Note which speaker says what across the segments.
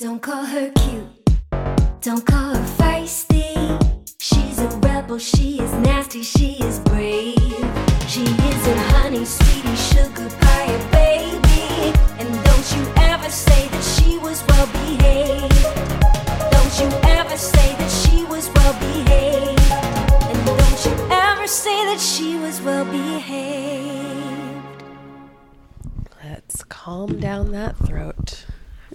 Speaker 1: Don't call her cute, don't call her feisty. She's a rebel, she is nasty, she is brave. She isn't honey, sweetie, sugar pie, baby. And don't you ever say that she was well behaved. Don't you ever say that she was well behaved. And don't you ever say that she was well behaved.
Speaker 2: Let's calm down that throat.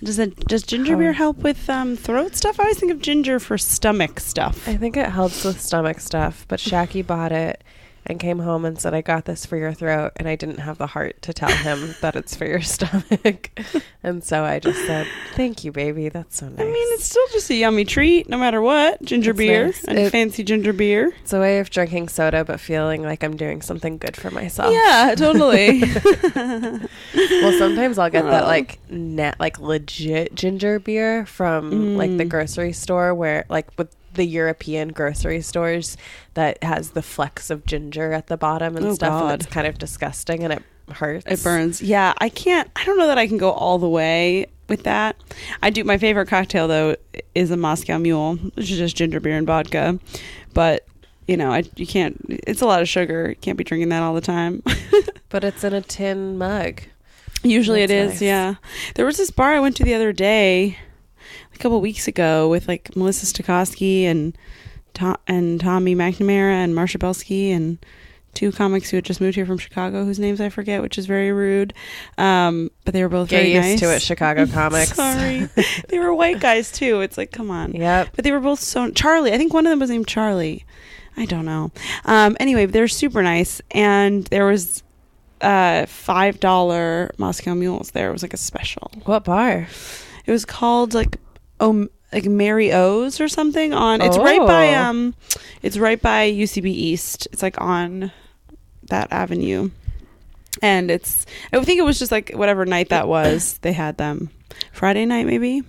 Speaker 3: Does ginger beer help with throat stuff? I always think of ginger for stomach stuff.
Speaker 2: I think it helps with stomach stuff, but Shaki bought it and came home and said, I got this for your throat, and I didn't have the heart to tell him that it's for your stomach. And so I just said, thank you, baby. That's so nice.
Speaker 3: I mean, it's still just a yummy treat, no matter what. Ginger beer
Speaker 2: nice.
Speaker 3: and fancy ginger beer.
Speaker 2: It's a way of drinking soda, but feeling like I'm doing something good for myself.
Speaker 3: Yeah, totally.
Speaker 2: Well, sometimes I'll get that like legit ginger beer from like the grocery store where like with the European grocery stores that has the flecks of ginger at the bottom and stuff.
Speaker 3: God.
Speaker 2: And it's kind of disgusting and it hurts.
Speaker 3: It burns. Yeah, I don't know that I can go all the way with that. My favorite cocktail though is a Moscow Mule, which is just ginger beer and vodka. But you know, you can't, it's a lot of sugar. You can't be drinking that all the time.
Speaker 2: But it's in a tin mug.
Speaker 3: Usually it is,
Speaker 2: nice.
Speaker 3: yeah. There was this bar I went to the other day, a couple weeks ago, with like Melissa Stokowski and Tommy McNamara and Marsha Belsky and two comics who had just moved here from Chicago whose names I forget, which is very rude. But they were both very nice.
Speaker 2: Get used to it, Chicago comics.
Speaker 3: Sorry. They were white guys too. It's like, come on.
Speaker 2: Yep.
Speaker 3: But they were both Charlie. I think one of them was named Charlie. I don't know. Anyway, they're super nice. And there was $5 Moscow Mules there. It was like a special.
Speaker 2: What bar?
Speaker 3: It was called like Mary O's or something on it's right by UCB East. It's like on that avenue. And I think it was just like whatever night that was, they had them. Friday night maybe.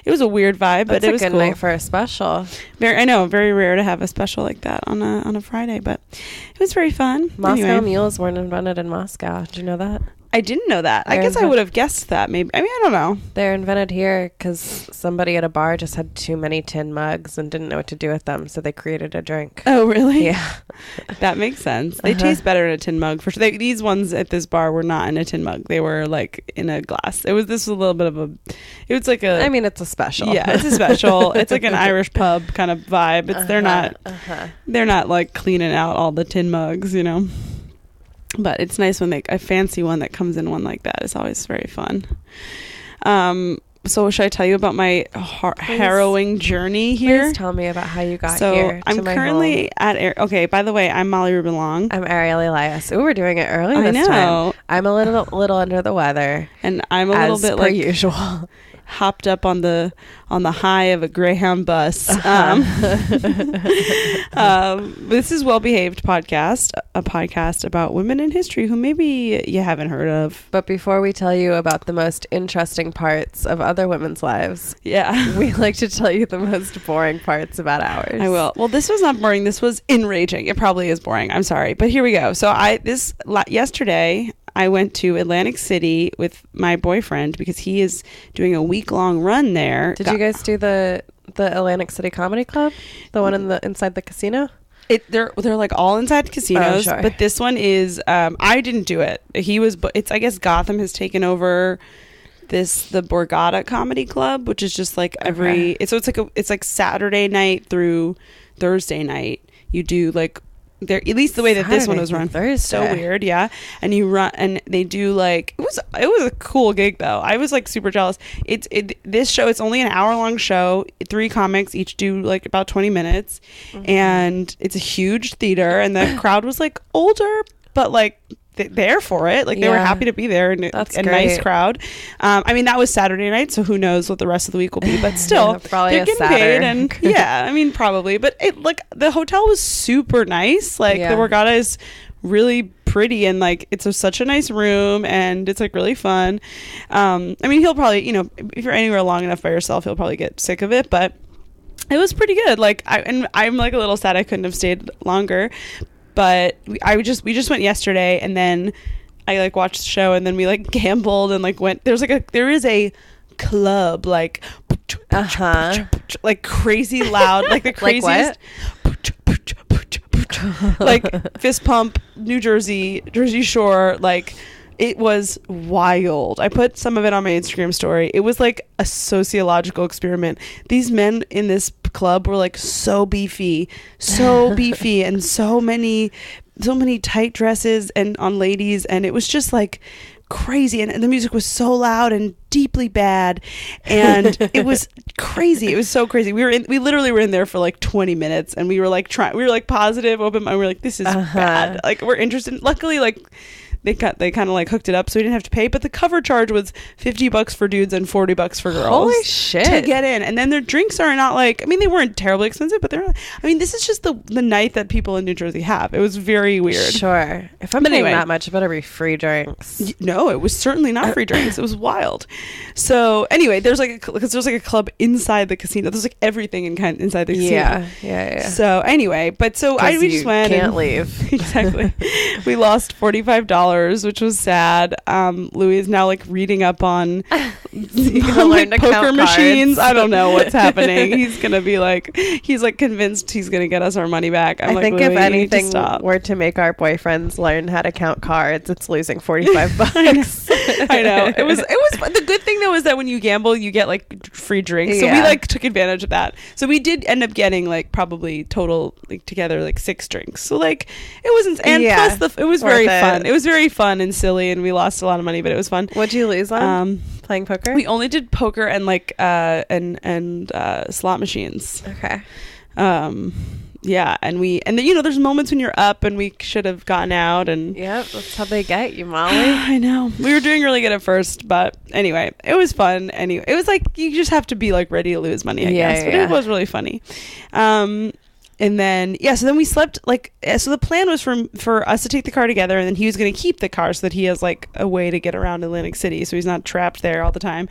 Speaker 3: It was a weird vibe, but it was
Speaker 2: a good
Speaker 3: cool.
Speaker 2: night for a special.
Speaker 3: I know, very rare to have a special like that on a Friday, but it was very fun.
Speaker 2: Moscow Mules weren't invented in Moscow. Did you know that?
Speaker 3: I didn't know that. I guess I would have guessed that. Maybe. I mean, I don't know.
Speaker 2: They're invented here because somebody at a bar just had too many tin mugs and didn't know what to do with them, so they created a drink.
Speaker 3: Oh, really?
Speaker 2: Yeah.
Speaker 3: That makes sense. They taste better in a tin mug. For sure. These ones at this bar were not in a tin mug. They were like in a glass. This was a little bit of a... It was like a...
Speaker 2: I mean, it's a special.
Speaker 3: Yeah, it's a special. It's like an Irish pub kind of vibe. They're not like cleaning out all the tin mugs, you know? But it's nice when a fancy one that comes in one like that is always very fun. So should I tell you about my harrowing journey here?
Speaker 2: Please tell me about how you got here.
Speaker 3: So I'm currently at okay, by the way, I'm Molly Ruben-Long.
Speaker 2: I'm Ariel Elias. Ooh, we're doing it early this time. I'm a little under the weather.
Speaker 3: And I'm a little bit like
Speaker 2: usual.
Speaker 3: Hopped up on the high of a Greyhound bus. This is Well Behaved Podcast, a podcast about women in history who maybe you haven't heard of.
Speaker 2: But before we tell you about the most interesting parts of other women's lives, we like to tell you the most boring parts about ours.
Speaker 3: I will. Well, this was not boring. This was enraging. It probably is boring. I'm sorry, but here we go. So yesterday I went to Atlantic City with my boyfriend because he is doing a week-long run there.
Speaker 2: Did you guys do the Atlantic City Comedy Club? The one inside the casino?
Speaker 3: They're like all inside casinos, but this one is I didn't do it. I guess Gotham has taken over the Borgata Comedy Club, which is just like it's like Saturday night through Thursday night. You do like at least the way that this one was run. So weird, yeah. And you run, and they do like it was a cool gig though. I was like super jealous. This show, it's only an hour-long show. 3 comics each do like about 20 minutes, and it's a huge theater, and the crowd was like older, but like there for it. Like they were happy to be there, and
Speaker 2: that's
Speaker 3: a nice crowd. I mean, that was Saturday night, so who knows what the rest of the week will be, but still
Speaker 2: probably
Speaker 3: they're getting paid, and I mean, probably, but the hotel was super nice. Like the Borgata is really pretty, and like it's such a nice room, and it's like really fun. I mean, he'll probably, if you're anywhere long enough by yourself, he'll probably get sick of it, but it was pretty good. Like I'm like a little sad I couldn't have stayed longer. But we just went yesterday, and then I like watched the show, and then we like gambled and like went. There is a club like like crazy loud, like the craziest. Like fist pump, New Jersey Shore, like it was wild. I put some of it on my Instagram story. It was like a sociological experiment. These men in this club were like so beefy, and so many tight dresses and on ladies, and it was just like crazy, and the music was so loud and deeply bad, and it was crazy. It was so crazy. We literally were in there for like 20 minutes, and we were like positive, open mind. We were like, this is bad. Like, we're interested. Luckily, like they kind of like hooked it up so we didn't have to pay, but the cover charge was $50 for dudes and $40 for girls.
Speaker 2: Holy shit.
Speaker 3: To get in. And then their drinks are not like, I mean, they weren't terribly expensive, but they're, I mean, this is just the night that people in New Jersey have. It was very weird.
Speaker 2: Sure. If I'm paying that much, it better be free drinks.
Speaker 3: No, it was certainly not free drinks. It was wild. So anyway, there's like a club inside the casino. There's like everything inside the casino.
Speaker 2: Yeah.
Speaker 3: So anyway, but so we just went.
Speaker 2: Can't leave.
Speaker 3: Exactly. We lost $45. Which was sad. Louis is now like reading up on like poker machines. I don't know what's happening. He's gonna be like, he's like convinced he's gonna get us our money back.
Speaker 2: I think if anything were to make our boyfriends learn how to count cards, it's losing $45.
Speaker 3: I know. It was the good thing though is that when you gamble, you get like free drinks. So we like took advantage of that. So we did end up getting like probably total like together like 6 drinks. So like it wasn't, and plus it was very fun. It was very fun and silly, and we lost a lot of money, but it was fun.
Speaker 2: What'd you lose on playing poker?
Speaker 3: We only did poker and like and slot machines.
Speaker 2: Okay.
Speaker 3: Yeah, and you know, there's moments when you're up and we should have gotten out, and
Speaker 2: yep, that's how they get you, Molly.
Speaker 3: I know. We were doing really good at first, but anyway, it was fun. Anyway, it was like you just have to be like ready to lose money, I guess. But it was really funny. And then, so then we slept so the plan was for us to take the car together, and then he was going to keep the car so that he has like a way to get around Atlantic City, so he's not trapped there all the time.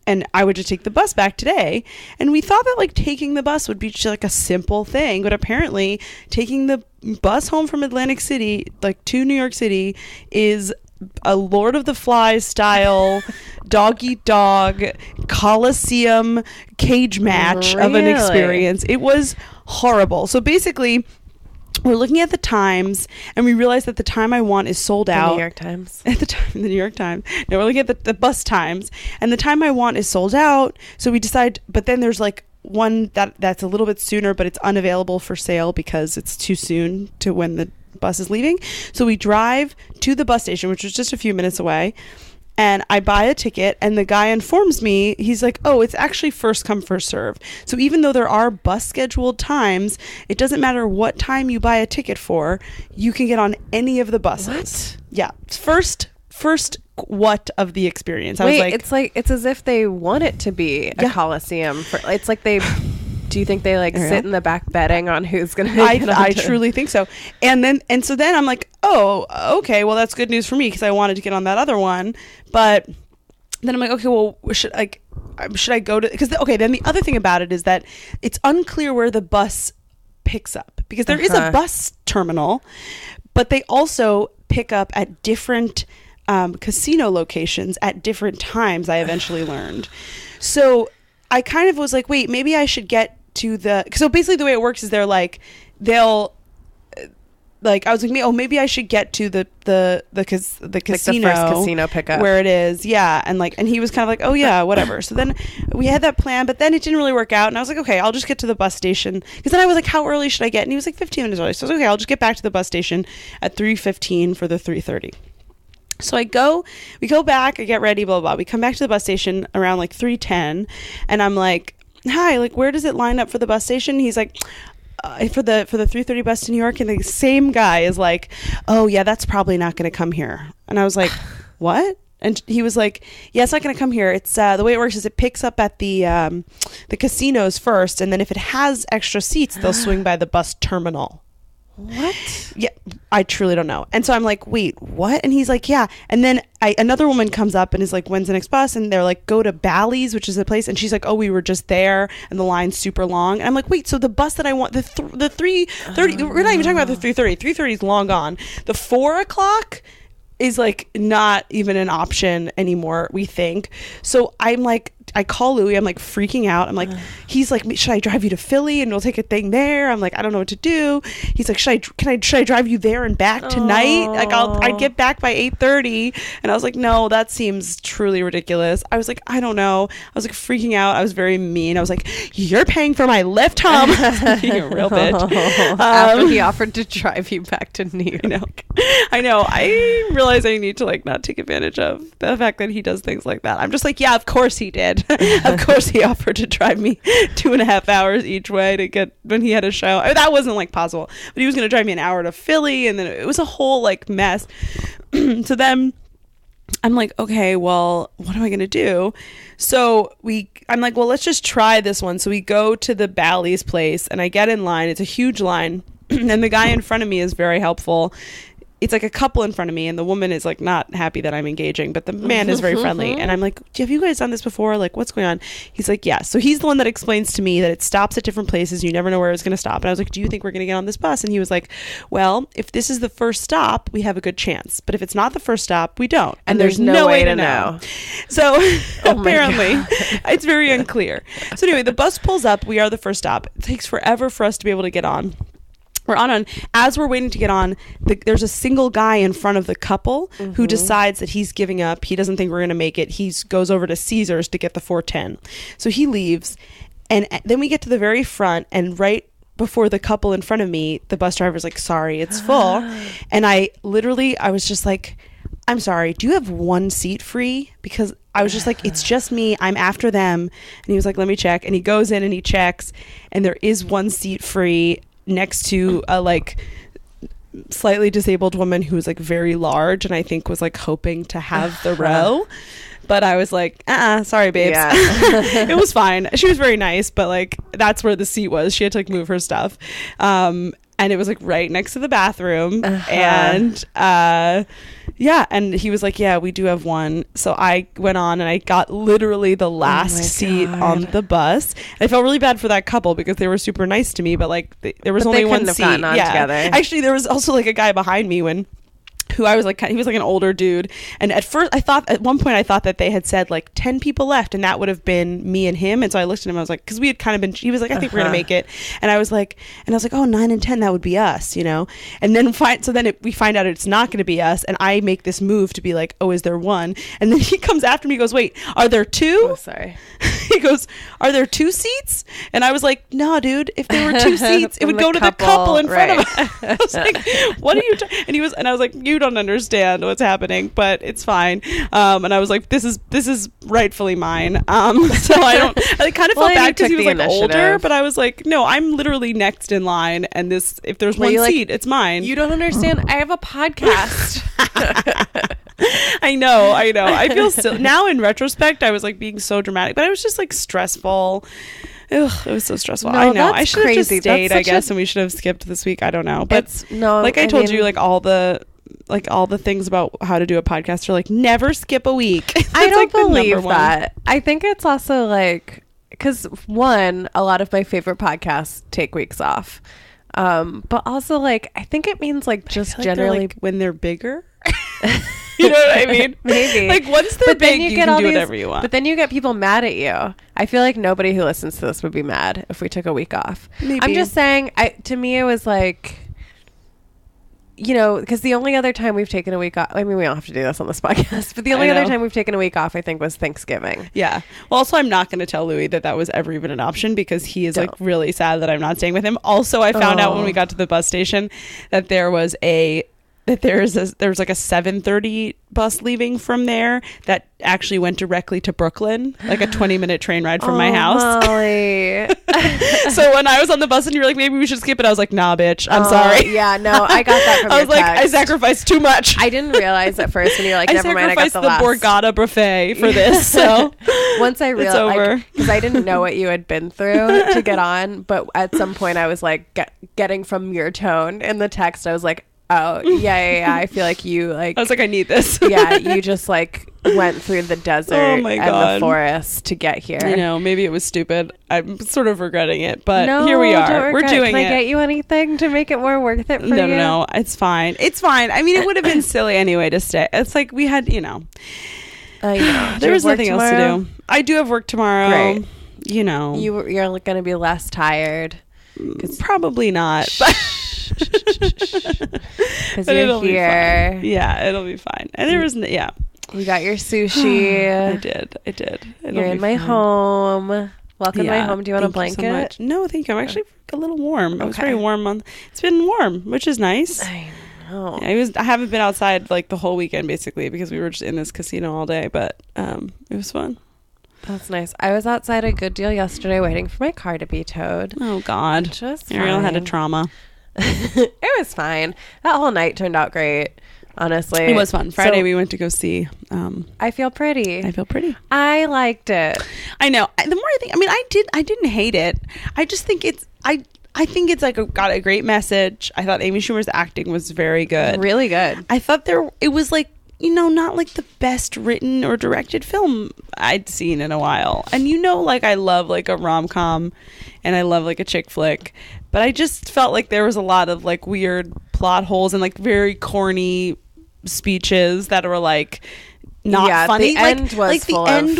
Speaker 3: And I would just take the bus back today. And we thought that like taking the bus would be just like a simple thing, but apparently taking the bus home from Atlantic City, like to New York City, is a Lord of the Flies style dog eat dog Coliseum cage match of an experience. It was horrible. So basically, we're looking at the times, and we realize that the time I want is sold out.
Speaker 2: New York Times.
Speaker 3: At the time, the New York Times. No, we're looking at the bus times, and the time I want is sold out. So we decide, but then there's like one that's a little bit sooner, but it's unavailable for sale because it's too soon to when the bus is leaving. So we drive to the bus station, which was just a few minutes away, and I buy a ticket, and the guy informs me, he's like, oh, it's actually first come, first serve. So even though there are bus scheduled times, it doesn't matter what time you buy a ticket for, you can get on any of the buses. What? Yeah. First what of the experience. I was like,
Speaker 2: it's as if they want it to be a Coliseum. It's like they... Do you think they like sit in the back betting on who's going to make it?
Speaker 3: I truly think so. And so then I'm like, oh, okay, well, that's good news for me because I wanted to get on that other one. But then I'm like, okay, well, should I go to... Because, then the other thing about it is that it's unclear where the bus picks up. Because there is a bus terminal, but they also pick up at different casino locations at different times, I eventually learned. So I kind of was like, wait, maybe I should get to so basically the way it works is they'll I was like, oh, maybe I should get to the casino,
Speaker 2: like the first casino pickup
Speaker 3: where it is. Yeah. And he was kind of like, oh yeah, whatever. So then we had that plan, but then it didn't really work out. And I was like, okay, I'll just get to the bus station. Because then I was like, how early should I get? And he was like 15 minutes early. So I was like, okay, I'll just get back to the bus station at 3:15 for the 3:30. So we go back, I get ready, blah, blah, blah. We come back to the bus station around like 3:10, and I'm like, hi, like, where does it line up for the bus station? He's like, for the 3:30 bus to New York. And the same guy is like, oh yeah, that's probably not going to come here. And I was like, what? And he was like, yeah, it's not going to come here. It's the way it works is it picks up at the casinos first, and then if it has extra seats, they'll swing by the bus terminal.
Speaker 2: What?
Speaker 3: Yeah, I truly don't know. And so I'm like, wait, what? And he's like, yeah. And then another woman comes up and is like, when's the next bus? And they're like, go to Bally's, which is the place. And she's like, oh, we were just there, and the line's super long. And I'm like, wait, so the bus that I want, the 3:30, we're not even talking about the 3:30. 3:30 is long gone. The 4 o'clock is like not even an option anymore, we think. So I'm like, I call Louis. I'm like freaking out. I'm like, he's like, should I drive you to Philly and we'll take a thing there? I'm like, I don't know what to do. He's like, should I drive you there and back tonight? Like I'd get back by 8:30. And I was like, no, that seems truly ridiculous. I was like, I don't know. I was like freaking out. I was very mean. I was like, you're paying for my lift home. Being a real bitch.
Speaker 2: After he offered to drive you back to New York.
Speaker 3: I know. I realize I need to like not take advantage of the fact that he does things like that. I'm just like, yeah, of course he did. Of course he offered to drive me 2.5 hours each way to get when he had a show. I mean, that wasn't like possible, but he was going to drive me an hour to Philly, and then it was a whole like mess. So then I'm like, okay, well, what am I going to do? So I'm like, well, let's just try this one. So we go to the Bally's place and I get in line. It's a huge line. And the guy in front of me is very helpful. It's like a couple in front of me and the woman is like not happy that I'm engaging, but the man is very friendly. And I'm like, have you guys done this before? Like, what's going on? He's like, yeah. So he's the one that explains to me that it stops at different places. You never know where it's going to stop. And I was like, do you think we're going to get on this bus? And he was like, well, if this is the first stop, we have a good chance. But if it's not the first stop, we don't. And there's no way to know. So apparently it's very unclear. So anyway, the bus pulls up. We are the first stop. It takes forever for us to be able to get on. We're on. As we're waiting to get on, there's a single guy in front of the couple who decides that he's giving up. He doesn't think we're going to make it. He goes over to Caesars to get the 410. So he leaves. And then we get to the very front, and right before the couple in front of me, the bus driver's like, sorry, it's full. And I was just like, I'm sorry, do you have one seat free? Because I was just like, it's just me. I'm after them. And he was like, let me check. And he goes in and he checks, and there is one seat free next to a like slightly disabled woman who was like very large and I think was like hoping to have the row. But I was like, sorry, babes. Yeah. It was fine. She was very nice, but like that's where the seat was. She had to like move her stuff. And it was like right next to the bathroom. And yeah, and he was like, yeah, we do have one. So I went on and I got literally the last seat on the bus. I felt really bad for that couple because they were super nice to me, but like there was only one seat.
Speaker 2: Together.
Speaker 3: Actually, there was also like a guy behind me who I was like, he was like an older dude. And at one point I thought that they had said like 10 people left and that would have been me and him. And so I looked at him, I was like, cause we had kind of been, he was like, I think we're going to make it. And I was like, oh, 9 and 10, that would be us, you know? And then we find out it's not going to be us. And I make this move to be like, oh, is there one? And then he comes after me, he goes, wait, are there two?
Speaker 2: Oh, sorry.
Speaker 3: He goes, are there 2 seats? And I was like, no, dude, if there were 2 seats, it would go to the couple in front of us. I was like, what are you and I was like, you don't understand what's happening, but it's fine. And I was like, this is rightfully mine. So I kind of felt bad because he was like older, but I was like, no, I'm literally next in line, and if there's one seat, it's mine.
Speaker 2: You don't understand. I have a podcast.
Speaker 3: I know. I feel still now in retrospect, I was like being so dramatic, but I was just like stressful. Ugh, it was so stressful. No, I know. I should have just stayed, I guess, and we should have skipped this week. I don't know. But I told you, like all the things about how to do a podcast are like never skip a week.
Speaker 2: I don't believe that. I think it's also like, because one, a lot of my favorite podcasts take weeks off. But also like, I think it means like just generally
Speaker 3: like when they're bigger. You know what I mean?
Speaker 2: Maybe.
Speaker 3: Like once they're big, you can do whatever you want.
Speaker 2: But then you get people mad at you. I feel like nobody who listens to this would be mad if we took a week off. Maybe. I'm just saying, to me it was like, you know, because the only other time we've taken a week off, I mean, we don't have to do this on this podcast, but the only other time we've taken a week off, I think, was Thanksgiving.
Speaker 3: Yeah. Well, also, I'm not going to tell Louis that was ever even an option because he is like really sad that I'm not staying with him. Also, I found out when we got to the bus station that there was like a 7:30 bus leaving from there that actually went directly to Brooklyn, like a 20-minute train ride from my house.
Speaker 2: Molly.
Speaker 3: So when I was on the bus and you were like, maybe we should skip it, I was like, nah, bitch, I'm sorry.
Speaker 2: Yeah, no, I got that from
Speaker 3: I was like, I sacrificed too much.
Speaker 2: I didn't realize at first when you're like, never mind, I got the last.
Speaker 3: I sacrificed the Borgata buffet for this. So
Speaker 2: once I realized, because I didn't know what you had been through to get on, but at some point I was like getting from your tone in the text, I was like, oh yeah, I feel like you like,
Speaker 3: I was like, I need this.
Speaker 2: Yeah, you just like went through the desert and the forest to get here.
Speaker 3: I know, maybe it was stupid. I'm sort of regretting it, but here we are. We're doing it.
Speaker 2: Can I get you anything to make it more worth it for you?
Speaker 3: No, it's fine. I mean, it would have been silly anyway to stay. It's like we had, you know,
Speaker 2: I know.
Speaker 3: There is nothing else to do. I do have work tomorrow.
Speaker 2: Great.
Speaker 3: You know.
Speaker 2: You're going to be less tired.
Speaker 3: Probably not.
Speaker 2: Because you're here.
Speaker 3: Yeah, it'll be fine. And there was,
Speaker 2: You got your sushi.
Speaker 3: I did.
Speaker 2: You're in my home. Welcome to my home. Do you want a blanket?
Speaker 3: So much. No, thank you. I'm actually a little warm. It was very warm. It's been warm, which is nice.
Speaker 2: I know.
Speaker 3: Yeah, I haven't been outside like the whole weekend basically because we were just in this casino all day, but it was fun.
Speaker 2: That's nice. I was outside a good deal yesterday waiting for my car to be towed.
Speaker 3: Oh God.
Speaker 2: Just
Speaker 3: Ariel had a trauma.
Speaker 2: It was fine. That whole night turned out great. Honestly,
Speaker 3: it was fun. Friday we went to go see
Speaker 2: I Feel Pretty. I liked it.
Speaker 3: I know. The more I think, I mean, I didn't hate it. I just think it's I think it's like got a great message. I thought Amy Schumer's acting was very good.
Speaker 2: Really good.
Speaker 3: I thought it was like, you know, not like the best written or directed film I'd seen in a while. And you know, like I love like a rom-com and I love like a chick flick, but I just felt like there was a lot of like weird plot holes and like very corny speeches that were like not funny.
Speaker 2: The end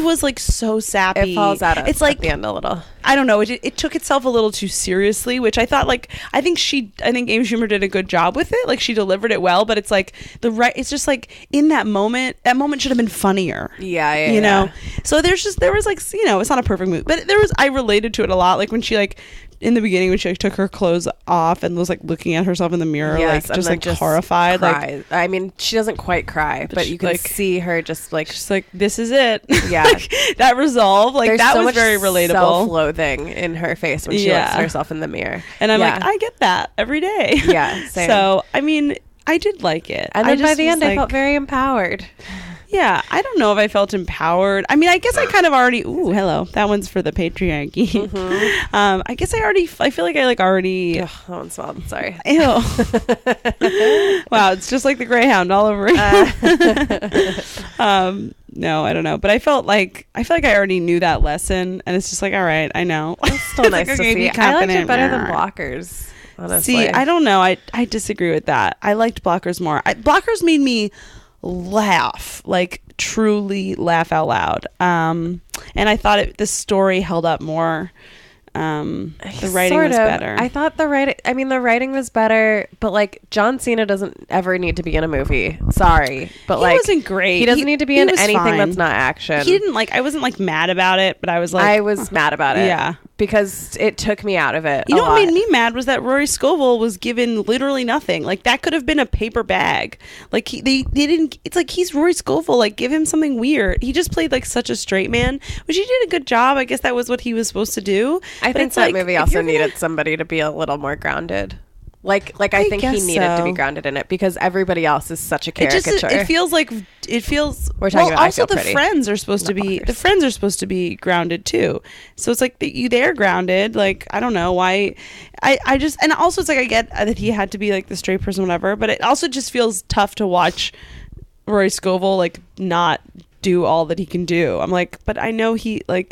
Speaker 3: was like so sappy.
Speaker 2: It falls out.
Speaker 3: It's like
Speaker 2: at the end a little.
Speaker 3: I don't know. It took itself a little too seriously, which I thought like I think Amy Schumer did a good job with it. Like she delivered it well, but it's like it's just like in that moment should have been funnier.
Speaker 2: Yeah,
Speaker 3: you know. So there was like, you know, it's not a perfect movie, but I related to it a lot. Like when she like in the beginning when she like, took her clothes off and was like looking at herself in the mirror,
Speaker 2: yes,
Speaker 3: like just horrified.
Speaker 2: Cry.
Speaker 3: Like
Speaker 2: I mean, she doesn't quite cry, but you can like, see her just like
Speaker 3: this is it.
Speaker 2: Yeah,
Speaker 3: like, that resolve, like
Speaker 2: there's
Speaker 3: that
Speaker 2: so
Speaker 3: was
Speaker 2: much
Speaker 3: very relatable.
Speaker 2: Self-loathing in her face when she looks at herself in the mirror,
Speaker 3: and I'm like, I get that every day.
Speaker 2: Yeah, same.
Speaker 3: So I mean, I did like it,
Speaker 2: and then by the end, I felt very empowered.
Speaker 3: Yeah, I don't know if I felt empowered. I mean, I guess I kind of already. Ooh, hello. That one's for the patriarchy. Mm-hmm. I guess I feel like I like already.
Speaker 2: Ugh, that one smelled. Sorry.
Speaker 3: Ew. Wow, it's just like the Greyhound all over again. No, I don't know, but I feel like I already knew that lesson, and it's just like, all right, I know.
Speaker 2: It's still nice to see. I liked it better than Blockers. Honestly.
Speaker 3: See, I don't know. I disagree with that. I liked Blockers more. Blockers made me laugh, like truly laugh out loud, and I thought the story held up more. The writing was better.
Speaker 2: I thought the writing was better, but like John Cena doesn't ever need to be in a movie. Sorry, but
Speaker 3: he wasn't great.
Speaker 2: He doesn't need to be in anything
Speaker 3: fine.
Speaker 2: That's not action.
Speaker 3: He didn't I wasn't like mad about it, but I was
Speaker 2: mad about it.
Speaker 3: Yeah,
Speaker 2: because it took me out of it.
Speaker 3: You know what made me mad was that Rory Scovel was given literally nothing. Like that could have been a paper bag. Like they didn't. It's like he's Rory Scovel. Like give him something weird. He just played like such a straight man, which he did a good job. I guess that was what he was supposed to do.
Speaker 2: I think that movie also needed somebody to be a little more grounded. Like I think he needed to be grounded in it because everybody else is such a caricature.
Speaker 3: It feels we're talking about. Also, the friends are supposed to be grounded too. So it's like they're grounded. Like I don't know why. I just, and also it's like I get that he had to be like the straight person, whatever. But it also just feels tough to watch Rory Scovel like not do all that he can do. I'm like, but I know he what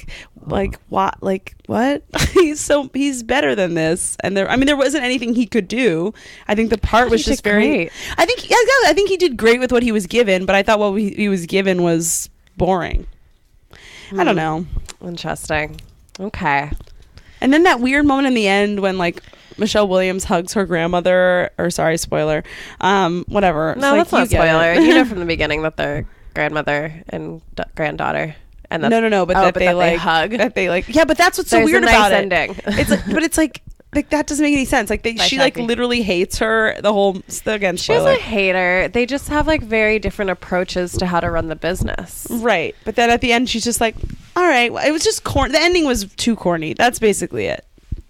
Speaker 3: he's better than this, and there wasn't anything he could do. I think the part was just very great. I think he did great with what he was given, but I thought what he was given was boring. I don't know.
Speaker 2: Interesting. Okay.
Speaker 3: And then that weird moment in the end when like Michelle Williams hugs her grandmother, or sorry, spoiler, whatever.
Speaker 2: No, that's not spoiler. You know from the beginning that they're grandmother and granddaughter, and
Speaker 3: no, but that they
Speaker 2: hug.
Speaker 3: That they like, yeah, but that's what's so weird about it.
Speaker 2: Ending.
Speaker 3: It's like, but it's like that doesn't make any sense. Like she like literally hates her. The whole again, spoiler.
Speaker 2: She's a hater. They just have like very different approaches to how to run the business,
Speaker 3: right? But then at the end, she's just like, all right, it was just corny. The ending was too corny. That's basically it.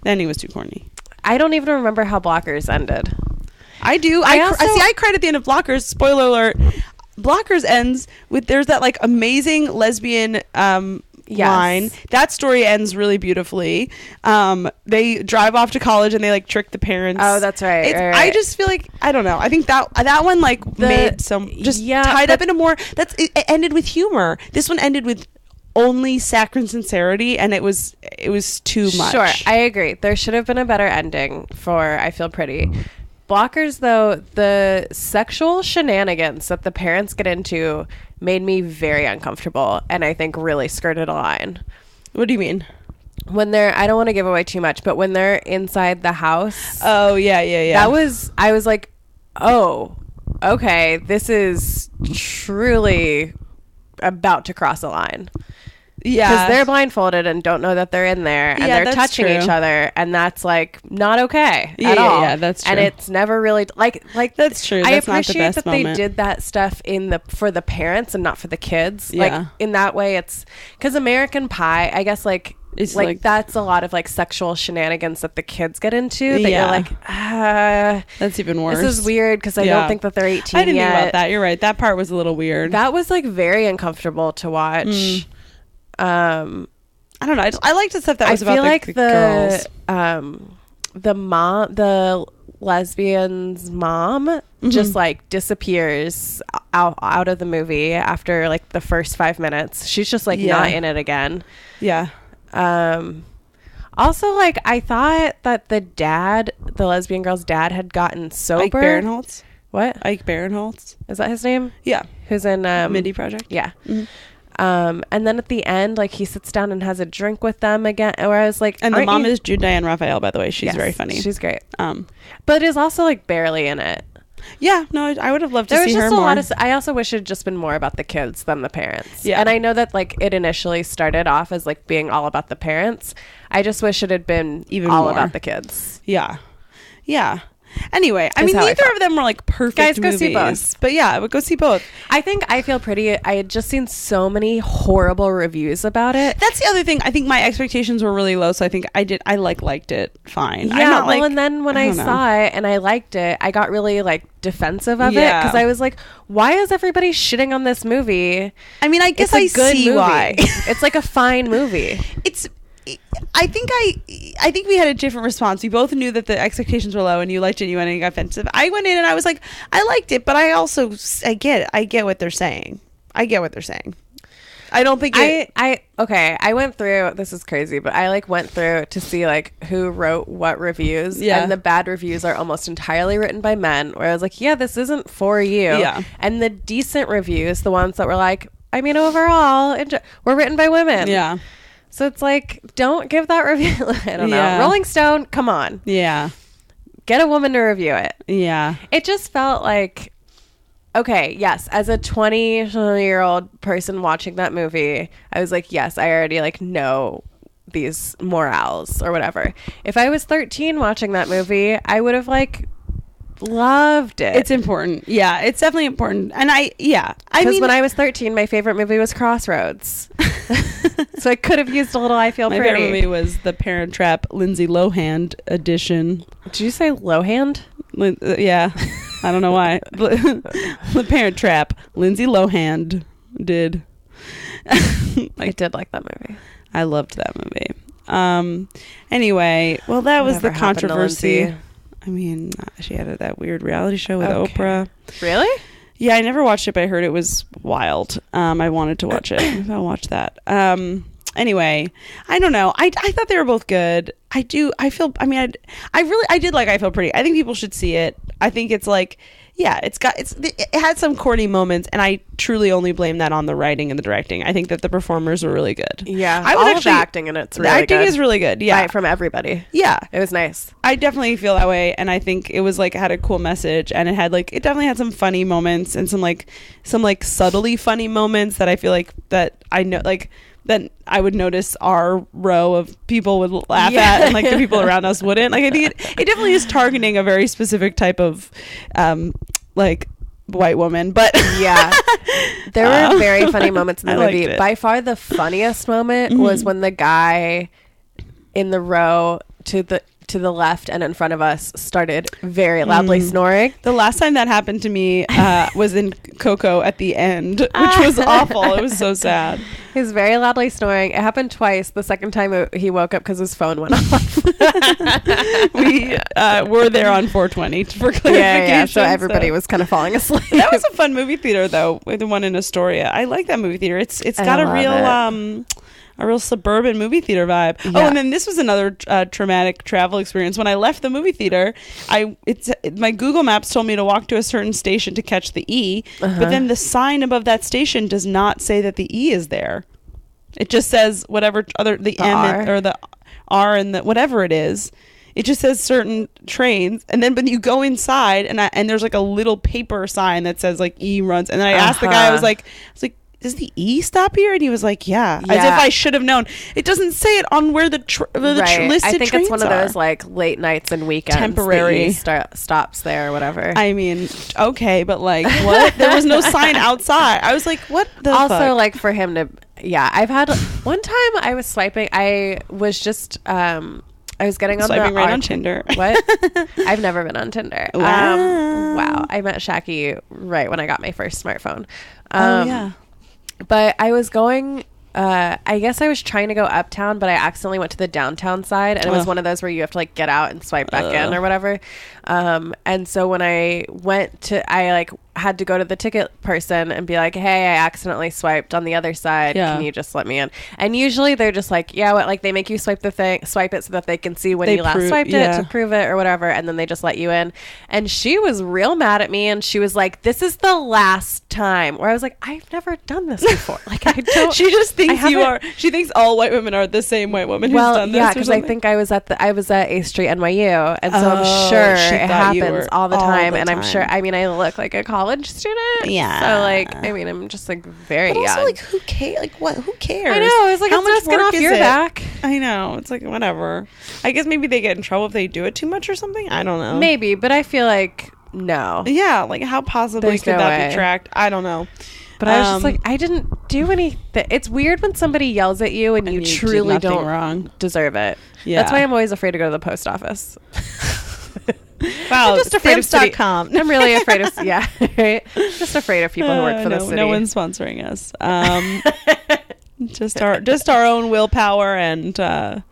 Speaker 3: The ending was too corny.
Speaker 2: I don't even remember how Blockers ended.
Speaker 3: I do. I cried at the end of Blockers. Spoiler alert. Blockers ends with there's that like amazing lesbian line. That story ends really beautifully. They drive off to college and they like trick the parents.
Speaker 2: Oh, that's right. Right.
Speaker 3: I just feel like I don't know. I think that one like made some tied up into more. It ended with humor. This one ended with only saccharine sincerity, and it was too much.
Speaker 2: Sure, I agree. There should have been a better ending for I Feel Pretty. Blockers, though, the sexual shenanigans that the parents get into made me very uncomfortable, and I think really skirted a line.
Speaker 3: What do you mean?
Speaker 2: When they're, I don't want to give away too much, but when they're inside the house.
Speaker 3: Oh, yeah.
Speaker 2: I was like, oh, okay, this is truly about to cross a line.
Speaker 3: Yeah.
Speaker 2: Because they're blindfolded and don't know that they're in there, and they're touching each other, and that's like not okay at all.
Speaker 3: Yeah, that's true.
Speaker 2: And it's never really like
Speaker 3: that's true.
Speaker 2: I
Speaker 3: That's
Speaker 2: appreciate
Speaker 3: not the best
Speaker 2: that
Speaker 3: moment.
Speaker 2: they did that stuff for the parents and not for the kids.
Speaker 3: Yeah.
Speaker 2: Like in that way, it's because American Pie, I guess, it's like that's a lot of like sexual shenanigans that the kids get into that you're like,
Speaker 3: that's even worse.
Speaker 2: This is weird because I don't think that they're 18
Speaker 3: I didn't
Speaker 2: yet.
Speaker 3: think about that. You're right. That part was a little weird.
Speaker 2: That was like very uncomfortable to watch.
Speaker 3: I don't know. I liked the stuff that was about the girls.
Speaker 2: The lesbian's mom just like disappears out of the movie after like the first 5 minutes. She's just like not in it again.
Speaker 3: Yeah.
Speaker 2: Also, like, I thought that the lesbian girl's dad had gotten sober.
Speaker 3: Ike Barinholtz.
Speaker 2: What?
Speaker 3: Ike Barinholtz.
Speaker 2: Is that his name?
Speaker 3: Yeah.
Speaker 2: Who's in
Speaker 3: Mindy Project.
Speaker 2: Yeah. Mm-hmm. And then at the end, like, he sits down and has a drink with them again. Where I was like,
Speaker 3: and the mom is Jude Diane Raphael, by the way. She's very funny.
Speaker 2: She's great. But is also like barely in it.
Speaker 3: Yeah, no, I would have loved to see her more.
Speaker 2: I also wish it had just been more about the kids than the parents.
Speaker 3: Yeah.
Speaker 2: And I know that like it initially started off as like being all about the parents. I just wish it had been
Speaker 3: even
Speaker 2: all
Speaker 3: more
Speaker 2: about the kids.
Speaker 3: Yeah. Yeah. Anyway, I mean, neither of them were like perfect
Speaker 2: Guys, go
Speaker 3: movies,
Speaker 2: see both.
Speaker 3: But yeah, I would go see both.
Speaker 2: I think I Feel Pretty, I had just seen so many horrible reviews about it.
Speaker 3: That's the other thing. I think my expectations were really low, so I think I liked it fine.
Speaker 2: Yeah,
Speaker 3: I'm not, like,
Speaker 2: and then when I saw it and I liked it, I got really like defensive of it because I was like, why is everybody shitting on this movie?
Speaker 3: I mean, I guess I see why.
Speaker 2: It's like a fine movie.
Speaker 3: I think we had a different response. We both knew that the expectations were low, and you liked it and you went and got offensive. I went in and I was like, I liked it, but I also I get what they're saying. I don't think
Speaker 2: I went through, this is crazy, but I like went through to see like who wrote what reviews, and the bad reviews are almost entirely written by men, where I was like, yeah, this isn't for you. And the decent reviews, the ones that were like, I mean, overall were written by women. So it's like, don't give that review. I don't know. Rolling Stone, come on.
Speaker 3: Yeah.
Speaker 2: Get a woman to review it.
Speaker 3: Yeah.
Speaker 2: It just felt like, okay, yes, as a 20-year-old person watching that movie, I was like, yes, I already like know these morals or whatever. If I was 13 watching that movie, I would have like loved it.
Speaker 3: It's important. Yeah, it's definitely important. And I mean,
Speaker 2: when I was 13, my favorite movie was Crossroads. So I could have used a little I Feel Pretty.
Speaker 3: My favorite movie was The Parent Trap Lindsay Lohan edition.
Speaker 2: Did you say Lohan?
Speaker 3: Yeah. I don't know why. The Parent Trap Lindsay Lohan did.
Speaker 2: I did like that movie.
Speaker 3: I loved that movie. Anyway, well, that was the controversy. I mean, she had that weird reality show with Oprah.
Speaker 2: Really?
Speaker 3: Yeah, I never watched it, but I heard it was wild. I wanted to watch it. I'll watch that. Anyway, I don't know. I thought they were both good. I did like I Feel Pretty. I think people should see it. I think it's like, yeah, it had some corny moments, and I truly only blame that on the writing and the directing. I think that the performers were really good.
Speaker 2: Yeah, all of the acting in it's really good.
Speaker 3: The acting is really good. Yeah,
Speaker 2: from everybody.
Speaker 3: Yeah,
Speaker 2: it was nice.
Speaker 3: I definitely feel that way, and I think it was like, it had a cool message, and it definitely had some funny moments and some subtly funny moments that I feel like that I know that I would notice our row of people would laugh at, and like the people around us wouldn't. Like, I think it definitely is targeting a very specific type of like white woman, but
Speaker 2: yeah, there were very funny moments in the movie.
Speaker 3: It.
Speaker 2: By far the funniest moment was when the guy in the row to the left and in front of us started very loudly snoring.
Speaker 3: The last time that happened to me was in Coco at the end, which was awful. It was so sad.
Speaker 2: He was very loudly snoring. It happened twice. The second time he woke up because his phone went off.
Speaker 3: We were there on 420 for clarification.
Speaker 2: Yeah, so everybody was kind of falling asleep.
Speaker 3: That was a fun movie theater, though, the one in Astoria. I like that movie theater. It's got a real a real suburban movie theater vibe.
Speaker 2: Yeah.
Speaker 3: Oh, and then this was another traumatic travel experience. When I left the movie theater, my Google Maps told me to walk to a certain station to catch the E, but then the sign above that station does not say that the E is there. It just says whatever the M
Speaker 2: R.
Speaker 3: or the R and the whatever it is. It just says certain trains, and then when you go inside, and there's like a little paper sign that says like E runs, and then I asked the guy, I was like, does the E stop here? And he was like, yeah. As if I should have known. It doesn't say it on where the listed
Speaker 2: I think
Speaker 3: trains
Speaker 2: it's one of those like late nights and weekends,
Speaker 3: temporary
Speaker 2: stops there or whatever.
Speaker 3: I mean, okay, but like, what? There was no sign outside. I was like, what the
Speaker 2: also
Speaker 3: fuck?
Speaker 2: like for him to I've had one time I was swiping. I was just I was getting on
Speaker 3: swiping right on Tinder.
Speaker 2: What? I've never been on Tinder. Wow. I met Shaki right when I got my first smartphone.
Speaker 3: Yeah.
Speaker 2: But I was going, I guess I was trying to go uptown, but I accidentally went to the downtown side, and it was one of those where you have to like get out and swipe back in or whatever. And so when I went to, I like had to go to the ticket person and be like, hey, I accidentally swiped on the other side. Can you just let me in? And usually they're just like, yeah, what, like they make you swipe it so that they can see when you last swiped it to prove it or whatever. And then they just let you in. And she was real mad at me. And she was like, this is the last time. Where I was like, I've never done this before. Like I don't.
Speaker 3: She just thinks she thinks all white women are the same white woman who's done this.
Speaker 2: Yeah, because I think I was at A Street NYU. And so I'm sure it happens all the time. And I'm sure, I mean, I look like a college student.
Speaker 3: Yeah.
Speaker 2: So like, I mean, I'm just like very young.
Speaker 3: Also, like, who cares? Like, what? Who cares?
Speaker 2: I know. It's like,
Speaker 3: how much
Speaker 2: work off
Speaker 3: is
Speaker 2: your
Speaker 3: it?
Speaker 2: back.
Speaker 3: I know. It's like whatever. I guess maybe they get in trouble if they do it too much or something. I don't know.
Speaker 2: Maybe, but I feel like no.
Speaker 3: Yeah. Like, how possibly could that be tracked? I don't know.
Speaker 2: But I was just like, I didn't do anything. It's weird when somebody yells at you and you truly don't deserve it. Yeah. That's why I'm always afraid to go to the post office.
Speaker 3: Wow,
Speaker 2: I'm just afraid of
Speaker 3: stamps.com.
Speaker 2: I'm really afraid of right? Just afraid of people who work for the city.
Speaker 3: No one's sponsoring us. Just our own willpower and the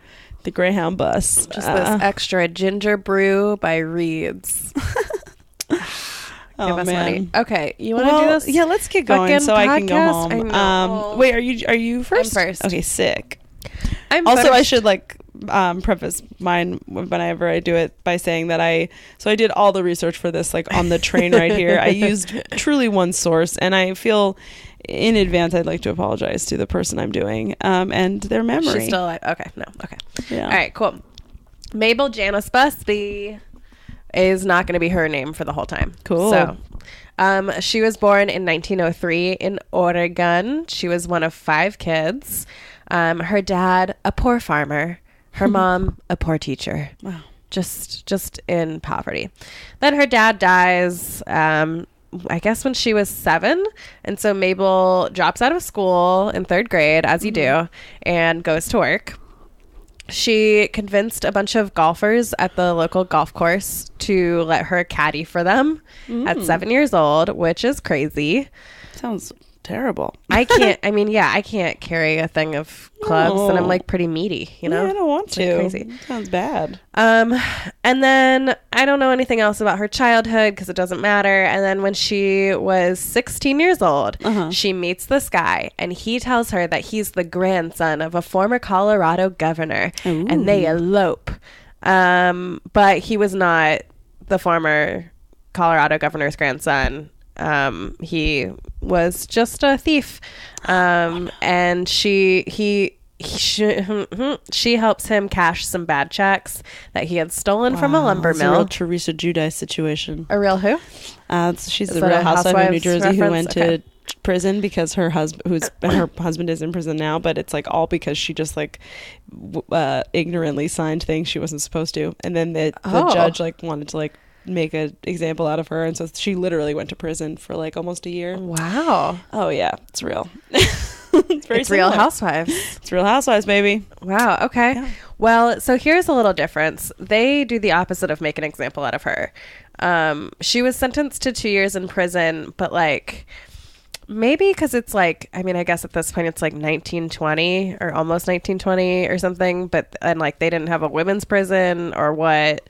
Speaker 3: Greyhound bus.
Speaker 2: Just this extra ginger brew by Reed's. Give us money. Okay, you want to do this?
Speaker 3: Yeah, let's get going so I can go home.
Speaker 2: I know.
Speaker 3: Wait, are you first?
Speaker 2: I'm first.
Speaker 3: Okay, sick.
Speaker 2: I'm
Speaker 3: also
Speaker 2: first.
Speaker 3: I should like preface mine whenever I do it by saying that I did all the research for this like on the train right here. I used truly one source, and I feel in advance I'd like to apologize to the person I'm doing and their memory.
Speaker 2: She's still alive. Okay, no, okay.
Speaker 3: Yeah.
Speaker 2: All right, cool. Mabel Janice Busby is not going to be her name for the whole time.
Speaker 3: Cool.
Speaker 2: So she was born in 1903 in Oregon. She was one of 5 kids. Her dad, a poor farmer. Her mom, a poor teacher.
Speaker 3: Wow.
Speaker 2: Just in poverty. Then her dad dies, I guess when she was 7. And so Mabel drops out of school in 3rd grade, as you do, and goes to work. She convinced a bunch of golfers at the local golf course to let her caddy for them at 7 years old, which is crazy.
Speaker 3: Sounds terrible.
Speaker 2: I can't carry a thing of clubs, and I'm like pretty meaty, you know?
Speaker 3: Yeah, I don't want to.
Speaker 2: Like crazy.
Speaker 3: Sounds bad.
Speaker 2: And then I don't know anything else about her childhood because it doesn't matter. And then when she was 16 years old, she meets this guy, and he tells her that he's the grandson of a former Colorado governor. Ooh. And they elope. But he was not the former Colorado governor's grandson. He was just a thief. And she helps him cash some bad checks that he had stolen from a lumber mill.
Speaker 3: A real Teresa Giudice situation.
Speaker 2: A real who?
Speaker 3: She's the Real Housewife of New Jersey who went to prison because her husband is in prison now, but it's like all because she just like ignorantly signed things she wasn't supposed to, and then the judge like wanted to like make an example out of her, and so she literally went to prison for like almost a year.
Speaker 2: Wow.
Speaker 3: Oh yeah, it's real.
Speaker 2: It's Real Housewives.
Speaker 3: It's Real Housewives, baby.
Speaker 2: Wow. Okay. Yeah. Well, so here's a little difference. They do the opposite of make an example out of her. She was sentenced to 2 years in prison, but like maybe because it's like, I mean, I guess at this point it's like 1920 or almost 1920 or something, and like they didn't have a women's prison or what.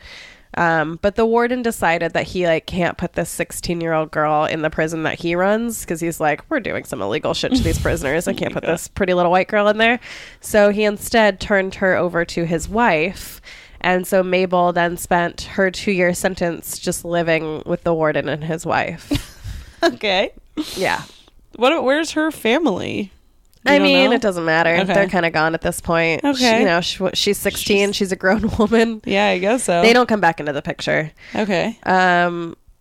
Speaker 2: But the warden decided that he like can't put this 16-year-old girl in the prison that he runs, because he's like, we're doing some illegal shit to these prisoners. I can't put this pretty little white girl in there. So he instead turned her over to his wife. And so Mabel then spent her 2-year sentence just living with the warden and his wife.
Speaker 3: Okay.
Speaker 2: Yeah.
Speaker 3: Where's her family?
Speaker 2: I mean, it doesn't matter. Okay. They're kind of gone at this point.
Speaker 3: Okay.
Speaker 2: You know, she's 16. She's a grown woman.
Speaker 3: Yeah, I guess so.
Speaker 2: They don't come back into the picture.
Speaker 3: Okay.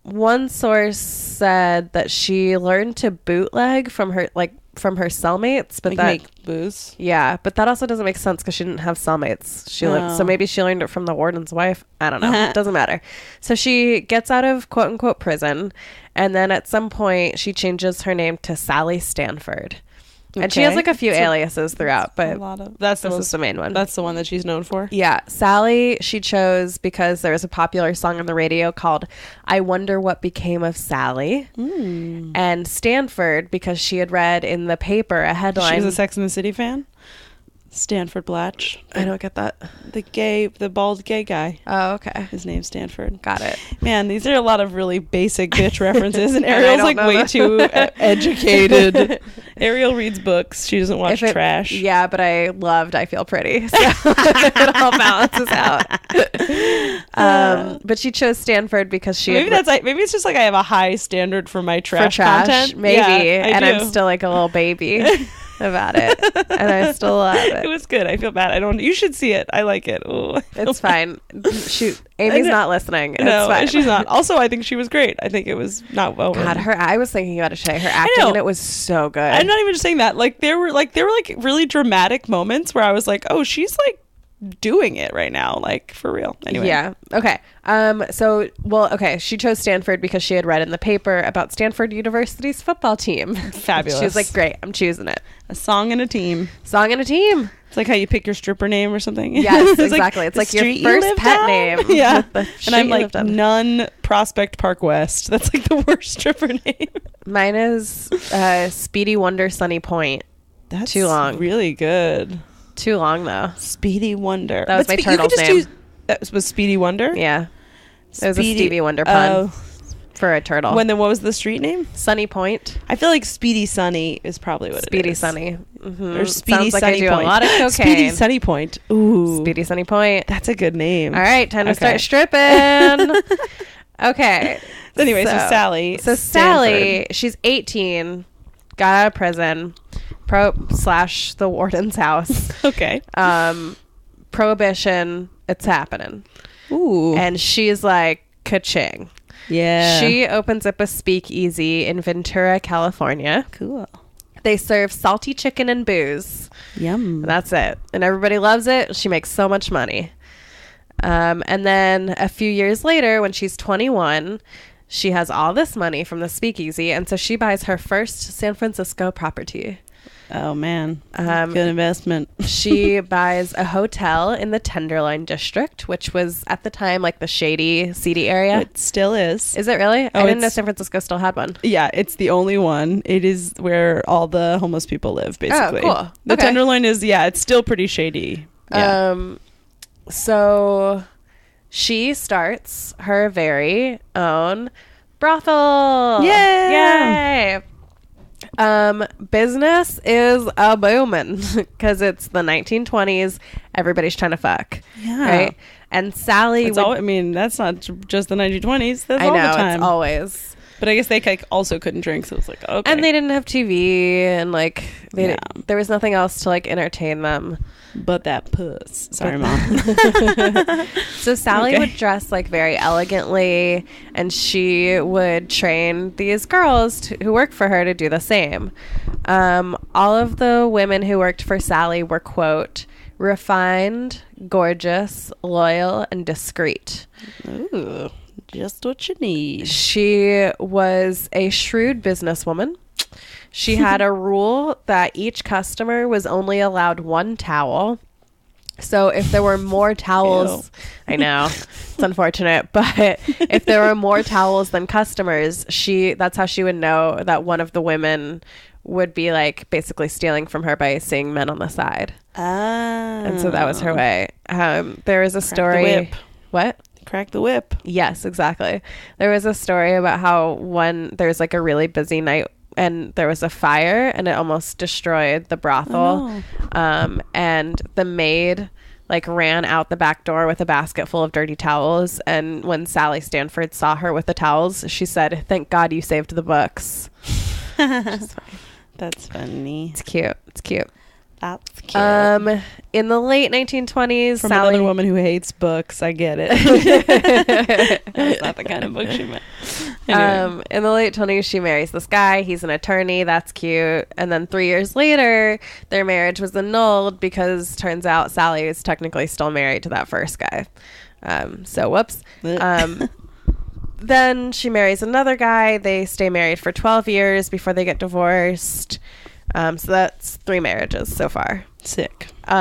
Speaker 2: One source said that she learned to bootleg from her cellmates, but that
Speaker 3: make booze.
Speaker 2: Yeah, but that also doesn't make sense because she didn't have cellmates. So maybe she learned it from the warden's wife. I don't know. It doesn't matter. So she gets out of quote unquote prison, and then at some point she changes her name to Sally Stanford. Okay. And she has like a few aliases throughout, but this is the main one.
Speaker 3: That's the one that she's known for.
Speaker 2: Yeah. Sally, she chose because there was a popular song on the radio called I Wonder What Became of Sally. And Stanford, because she had read in the paper a headline.
Speaker 3: She was a Sex and the City fan? Stanford Blatch.
Speaker 2: I don't get that.
Speaker 3: The bald gay guy.
Speaker 2: Oh, okay.
Speaker 3: His name's Stanford.
Speaker 2: Got it.
Speaker 3: Man, these are a lot of really basic bitch references, and Ariel's like way too educated. Ariel reads books. She doesn't watch trash.
Speaker 2: Yeah, but I Feel Pretty, so it all balances out. But she chose Stanford because she
Speaker 3: maybe it's just like I have a high standard for my trash content.
Speaker 2: Maybe, and I'm still like a little baby about it, and I still love it.
Speaker 3: It was good. I feel bad. You should see it. I like it. Ooh,
Speaker 2: it's fine. Shoot, Amy's not listening.
Speaker 3: No,
Speaker 2: it's fine.
Speaker 3: She's not. Also, I think she was great. I think it was not well
Speaker 2: God, I was thinking about it today. Her acting in it was so good.
Speaker 3: I'm not even just saying that. Like there were really dramatic moments where I was like, oh, she's like doing it right now, like for real. Anyway.
Speaker 2: Yeah. Okay. She chose Stanford because she had read in the paper about Stanford University's football team.
Speaker 3: Fabulous.
Speaker 2: She was like, great, I'm choosing it.
Speaker 3: A song and a team.
Speaker 2: It's
Speaker 3: like how you pick your stripper name or something.
Speaker 2: Yes, exactly. It's like your first pet name.
Speaker 3: Yeah. And I'm like, Nunn Prospect Park West. That's like the worst stripper name.
Speaker 2: Mine is Speedy Wonder Sunny Point.
Speaker 3: That's
Speaker 2: too long.
Speaker 3: Really good.
Speaker 2: Too long though.
Speaker 3: Speedy Wonder.
Speaker 2: That was my turtle's name.
Speaker 3: That was Speedy Wonder?
Speaker 2: Yeah. It was a Stevie Wonder pun for a turtle.
Speaker 3: What was the street name?
Speaker 2: Sunny Point.
Speaker 3: I feel like Speedy Sunny is probably what
Speaker 2: Speedy
Speaker 3: it is.
Speaker 2: Sunny. Mm-hmm.
Speaker 3: Or Speedy
Speaker 2: Sounds like
Speaker 3: Sunny
Speaker 2: I do
Speaker 3: Point.
Speaker 2: A lot of cocaine.
Speaker 3: Speedy Sunny Point. Ooh.
Speaker 2: Speedy Sunny Point.
Speaker 3: That's a good name.
Speaker 2: All right, time to start stripping. Okay.
Speaker 3: Anyway, so Sally.
Speaker 2: So Sally, she's 18, got out of prison. /the warden's house.
Speaker 3: Okay.
Speaker 2: Prohibition, it's happening.
Speaker 3: Ooh.
Speaker 2: And she's like, ka-ching.
Speaker 3: Yeah.
Speaker 2: She opens up a speakeasy in Ventura, California.
Speaker 3: Cool.
Speaker 2: They serve salty chicken and booze.
Speaker 3: Yum.
Speaker 2: That's it. And everybody loves it. She makes so much money. And then a few years later, when she's 21, she has all this money from the speakeasy. And so she buys her first San Francisco property.
Speaker 3: Oh, man. Good investment.
Speaker 2: She buys a hotel in the Tenderloin district, which was at the time like the shady, seedy area.
Speaker 3: It still is.
Speaker 2: Is it really? I didn't know San Francisco still had one.
Speaker 3: Yeah, it's the only one. It is where all the homeless people live, basically.
Speaker 2: Oh, cool.
Speaker 3: The Tenderloin is, it's still pretty shady. Yeah.
Speaker 2: So she starts her very own brothel.
Speaker 3: Yay!
Speaker 2: Business is a booming because it's the 1920s. Everybody's trying to fuck. Yeah. Right. And Sally.
Speaker 3: That's not just the 1920s. That's all the time.
Speaker 2: It's always.
Speaker 3: But I guess they also couldn't drink, so it's like, okay.
Speaker 2: And they didn't have TV, and like there was nothing else to like entertain them.
Speaker 3: But that puss. Sorry, Mom.
Speaker 2: So Sally would dress like very elegantly, and she would train these girls who worked for her to do the same. All of the women who worked for Sally were, quote, refined, gorgeous, loyal, and discreet.
Speaker 3: Ooh, just what you need.
Speaker 2: She was a shrewd businesswoman. She had a rule that each customer was only allowed one towel. So if there were more towels, I know it's unfortunate, but if there were more towels than customers, that's how she would know that one of the women would be like basically stealing from her by seeing men on the side.
Speaker 3: Ah.
Speaker 2: And so that was her way. There is a story.
Speaker 3: The whip.
Speaker 2: What?
Speaker 3: Crack the whip.
Speaker 2: Yes, exactly. There was a story about how there's like a really busy night and there was a fire and it almost destroyed the brothel. Oh, no. And the maid like ran out the back door with a basket full of dirty towels. And when Sally Stanford saw her with the towels, she said, "Thank God you saved the books."
Speaker 3: That's funny.
Speaker 2: It's cute. It's cute.
Speaker 3: That's cute.
Speaker 2: In the late 1920s,
Speaker 3: from another woman who hates books, I get it. That's not the kind of book she meant. Anyway.
Speaker 2: In the late 20s, she marries this guy. He's an attorney. That's cute. And then 3 years later, their marriage was annulled because turns out Sally is technically still married to that first guy. So whoops. Then she marries another guy. They stay married for 12 years before they get divorced. So that's 3 marriages so far.
Speaker 3: Sick.
Speaker 2: In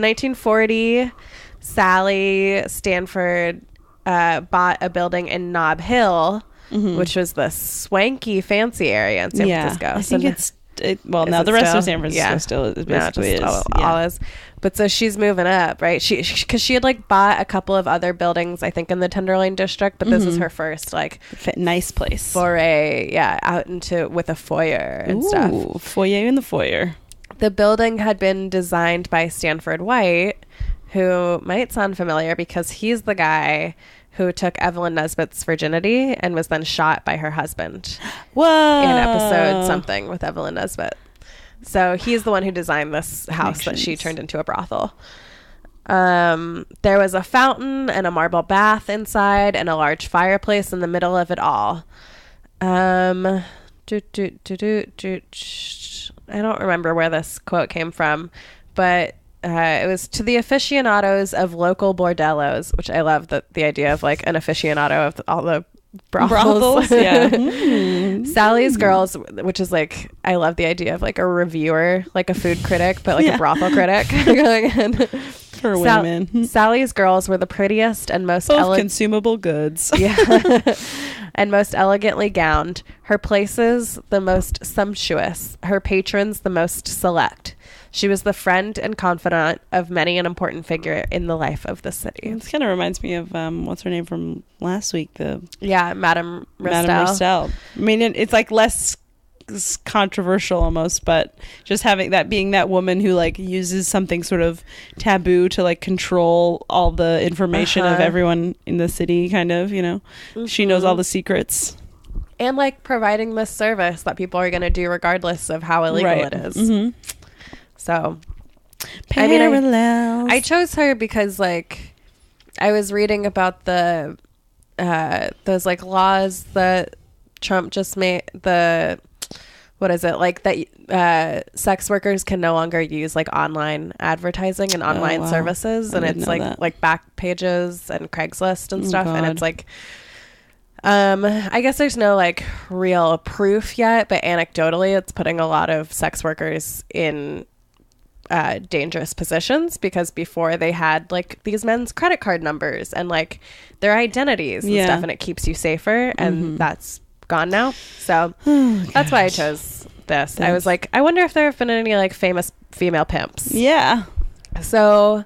Speaker 2: 1940, Sally Stanford bought a building in Nob Hill, which was the swanky, fancy area in San Francisco.
Speaker 3: I think now the rest of San Francisco still is basically
Speaker 2: all is. But so she's moving up, right? Because she had like bought a couple of other buildings, I think, in the Tenderloin district, but this is her first like
Speaker 3: nice place
Speaker 2: foray, out into with a foyer and stuff.
Speaker 3: Foyer in the foyer.
Speaker 2: The building had been designed by Stanford White, who might sound familiar because he's the guy who took Evelyn Nesbitt's virginity and was then shot by her husband.
Speaker 3: Whoa!
Speaker 2: In episode something with Evelyn Nesbitt. So he's the one who designed this house that she turned into a brothel. There was a fountain and a marble bath inside and a large fireplace in the middle of it all. I don't remember where this quote came from, but it was to the aficionados of local bordellos, which I love the idea of like an aficionado of all the brothels.
Speaker 3: Yeah.
Speaker 2: Sally's Girls, which is like, I love the idea of like a reviewer, like a food critic, but like a brothel critic.
Speaker 3: For women.
Speaker 2: Sally's Girls were the prettiest and most
Speaker 3: consumable goods.
Speaker 2: And most elegantly gowned. Her places the most sumptuous. Her patrons the most select. She was the friend and confidant of many an important figure in the life of the city.
Speaker 3: This kind of reminds me of what's her name from last week?
Speaker 2: Madame Restell.
Speaker 3: Madame Restell. I mean, it's like less controversial almost, but just having that, being that woman who like uses something sort of taboo to like control all the information of everyone in the city, kind of, you know. She knows all the secrets. And
Speaker 2: like providing this service that people are going to do regardless of how illegal it is. So,
Speaker 3: parallels.
Speaker 2: I chose her because like I was reading about the those like laws that Trump just made, what is it, like that sex workers can no longer use like online advertising and online services, and it's like back pages and Craigslist and stuff. And it's like I guess there's no like real proof yet, but anecdotally it's putting a lot of sex workers in dangerous positions, because before they had like these men's credit card numbers and like their identities and stuff, and it keeps you safer, and that's gone now. So that's why I chose this. I was like, I wonder if there have been any like famous female pimps. So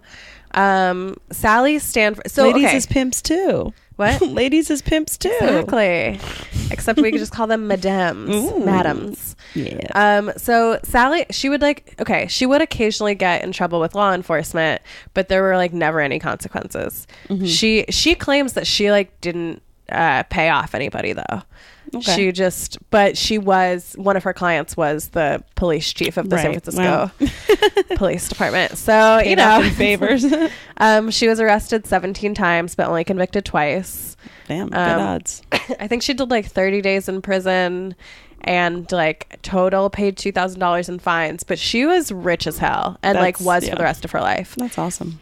Speaker 2: Sally Stanford, so
Speaker 3: ladies as pimps too.
Speaker 2: What?
Speaker 3: Ladies as pimps too.
Speaker 2: Exactly. Except we could just call them madams.
Speaker 3: Yeah.
Speaker 2: So Sally, she would occasionally get in trouble with law enforcement, but there were like never any consequences. She claims that she like didn't pay off anybody though. Okay. One of her clients was the police chief of the San Francisco police department. So, you know,
Speaker 3: favors.
Speaker 2: She was arrested 17 times, but only convicted twice.
Speaker 3: Damn, good odds.
Speaker 2: I think she did like 30 days in prison and like total paid $2,000 in fines, but she was rich as hell and for the rest of her life.
Speaker 3: That's awesome.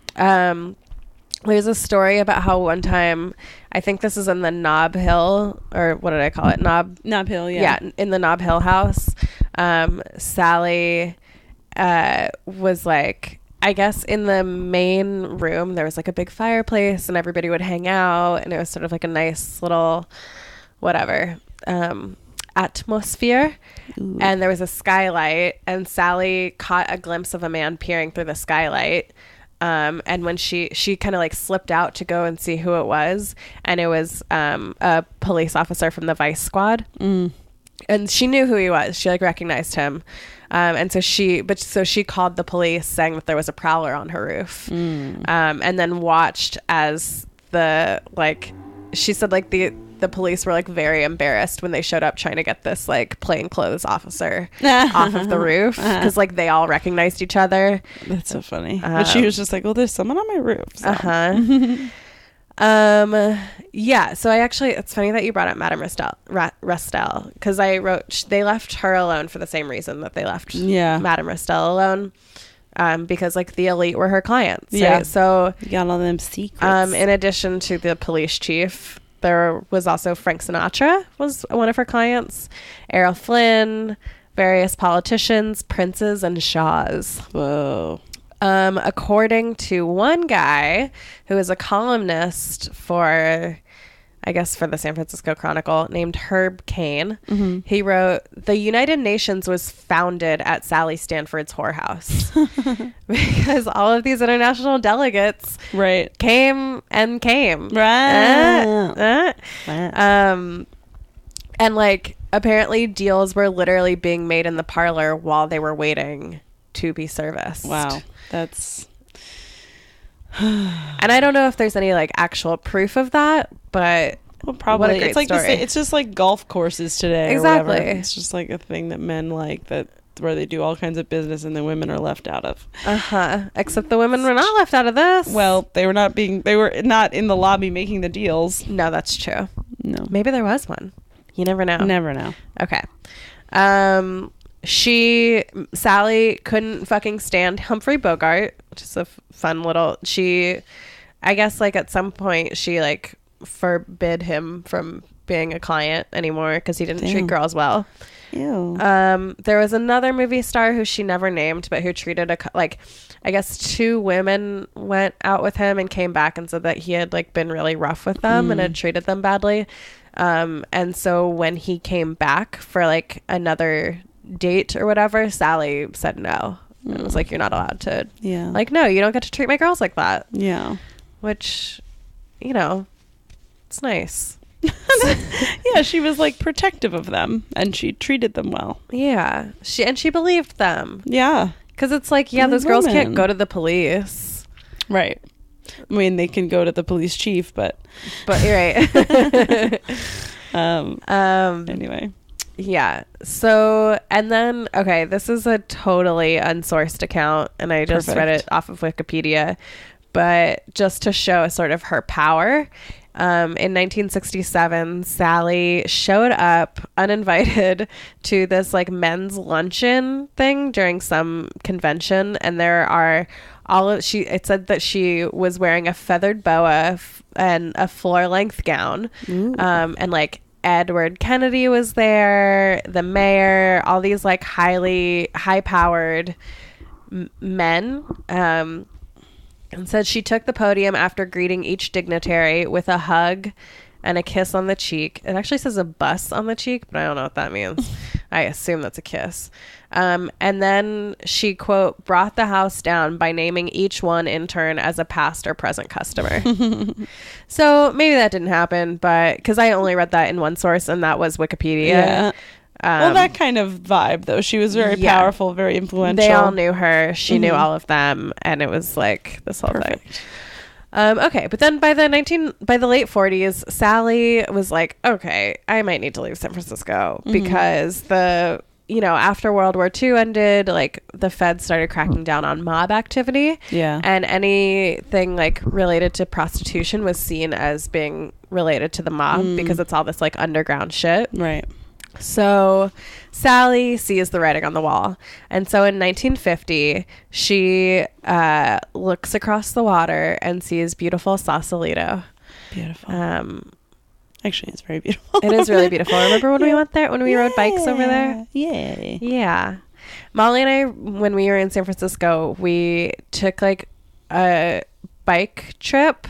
Speaker 2: There's a story about how one time, I think this is in the Nob Hill, or what did I call it? Nob
Speaker 3: Hill,
Speaker 2: yeah. Yeah, in the Nob Hill house. Sally was like, I guess in the main room, there was like a big fireplace and everybody would hang out, and it was sort of like a nice little, atmosphere. Ooh. And there was a skylight, and Sally caught a glimpse of a man peering through the skylight. And when she kind of like slipped out to go and see who it was, and it was a police officer from the Vice Squad. And she knew who he was. She like recognized him. And so she called the police saying that there was a prowler on her roof. And then watched as she said like the police were like very embarrassed when they showed up trying to get this like plainclothes officer off of the roof, because like they all recognized each other.
Speaker 3: That's so funny. But she was just like, well, there's someone on my roof. So.
Speaker 2: Yeah, so it's funny that you brought up Madame Restel, because they left her alone for the same reason that they left Madame Restel alone, because like the elite were her clients.
Speaker 3: Yeah.
Speaker 2: Right? So
Speaker 3: you got all them secrets.
Speaker 2: In addition to the police chief, there was also Frank Sinatra was one of her clients, Errol Flynn, various politicians, princes, and shahs.
Speaker 3: Whoa.
Speaker 2: According to one guy who is a columnist for the San Francisco Chronicle, named Herb Cain, he wrote, "The United Nations was founded at Sally Stanford's whorehouse," because all of these international delegates came. Right. And like apparently deals were literally being made in the parlor while they were waiting to be serviced.
Speaker 3: Wow. That's
Speaker 2: and I don't know if there's any like actual proof of that, but
Speaker 3: probably
Speaker 2: what a great
Speaker 3: it's like
Speaker 2: story.
Speaker 3: It's just like golf courses today.
Speaker 2: Exactly.
Speaker 3: Or whatever. It's just like a thing that men like, that where they do all kinds of business and the women are left out of.
Speaker 2: Except the women were not left out of this.
Speaker 3: They were not in the lobby making the deals.
Speaker 2: No, that's true.
Speaker 3: No.
Speaker 2: Maybe there was one. You never know.
Speaker 3: Never know.
Speaker 2: Okay. Sally couldn't fucking stand Humphrey Bogart, which is a fun little, I guess like at some point she like forbid him from being a client anymore because he didn't treat girls well.
Speaker 3: Ew.
Speaker 2: There was another movie star who she never named, but who treated I guess 2 women went out with him and came back and said that he had like been really rough with them and had treated them badly. And so when he came back for like another date or whatever, Sally said no. It was like, you're not allowed to.
Speaker 3: Yeah.
Speaker 2: Like, no, you don't get to treat my girls like that.
Speaker 3: Yeah.
Speaker 2: Which, you know, it's nice.
Speaker 3: Yeah, she was like protective of them and she treated them well.
Speaker 2: Yeah. She believed them.
Speaker 3: Yeah.
Speaker 2: Because it's like, yeah, those girls can't go to the police.
Speaker 3: Right. I mean, they can go to the police chief, but
Speaker 2: you're right.
Speaker 3: Anyway.
Speaker 2: Yeah. So, and then, okay, this is a totally unsourced account, and I just read it off of Wikipedia, but just to show sort of her power, in 1967, Sally showed up uninvited to this like men's luncheon thing during some convention, and there are it said that she was wearing a feathered boa and a floor-length gown, and like Edward Kennedy was there, the mayor, all these like high-powered men, and said she took the podium after greeting each dignitary with a hug and a kiss on the cheek. It actually says a bus on the cheek, but I don't know what that means. I assume that's a kiss. And then she, quote, brought the house down by naming each one in turn as a past or present customer. So maybe that didn't happen, but because I only read that in one source, and that was Wikipedia.
Speaker 3: Yeah. Well, that kind of vibe, though. She was very powerful, very influential.
Speaker 2: They all knew her. She knew all of them, and it was like this whole thing. Okay, but then by the late 40s, Sally was like, okay, I might need to leave San Francisco because after World War II ended, like the feds started cracking down on mob activity. Yeah. And anything like related to prostitution was seen as being related to the mob because it's all this like underground shit. Right. So Sally sees the writing on the wall. And so in 1950, she looks across the water and sees beautiful Sausalito. Beautiful.
Speaker 3: Actually, it's very beautiful.
Speaker 2: It is really beautiful. Remember when we went there? When we rode bikes over there?
Speaker 3: Yeah.
Speaker 2: Yeah. Molly and I, when we were in San Francisco, we took like a bike trip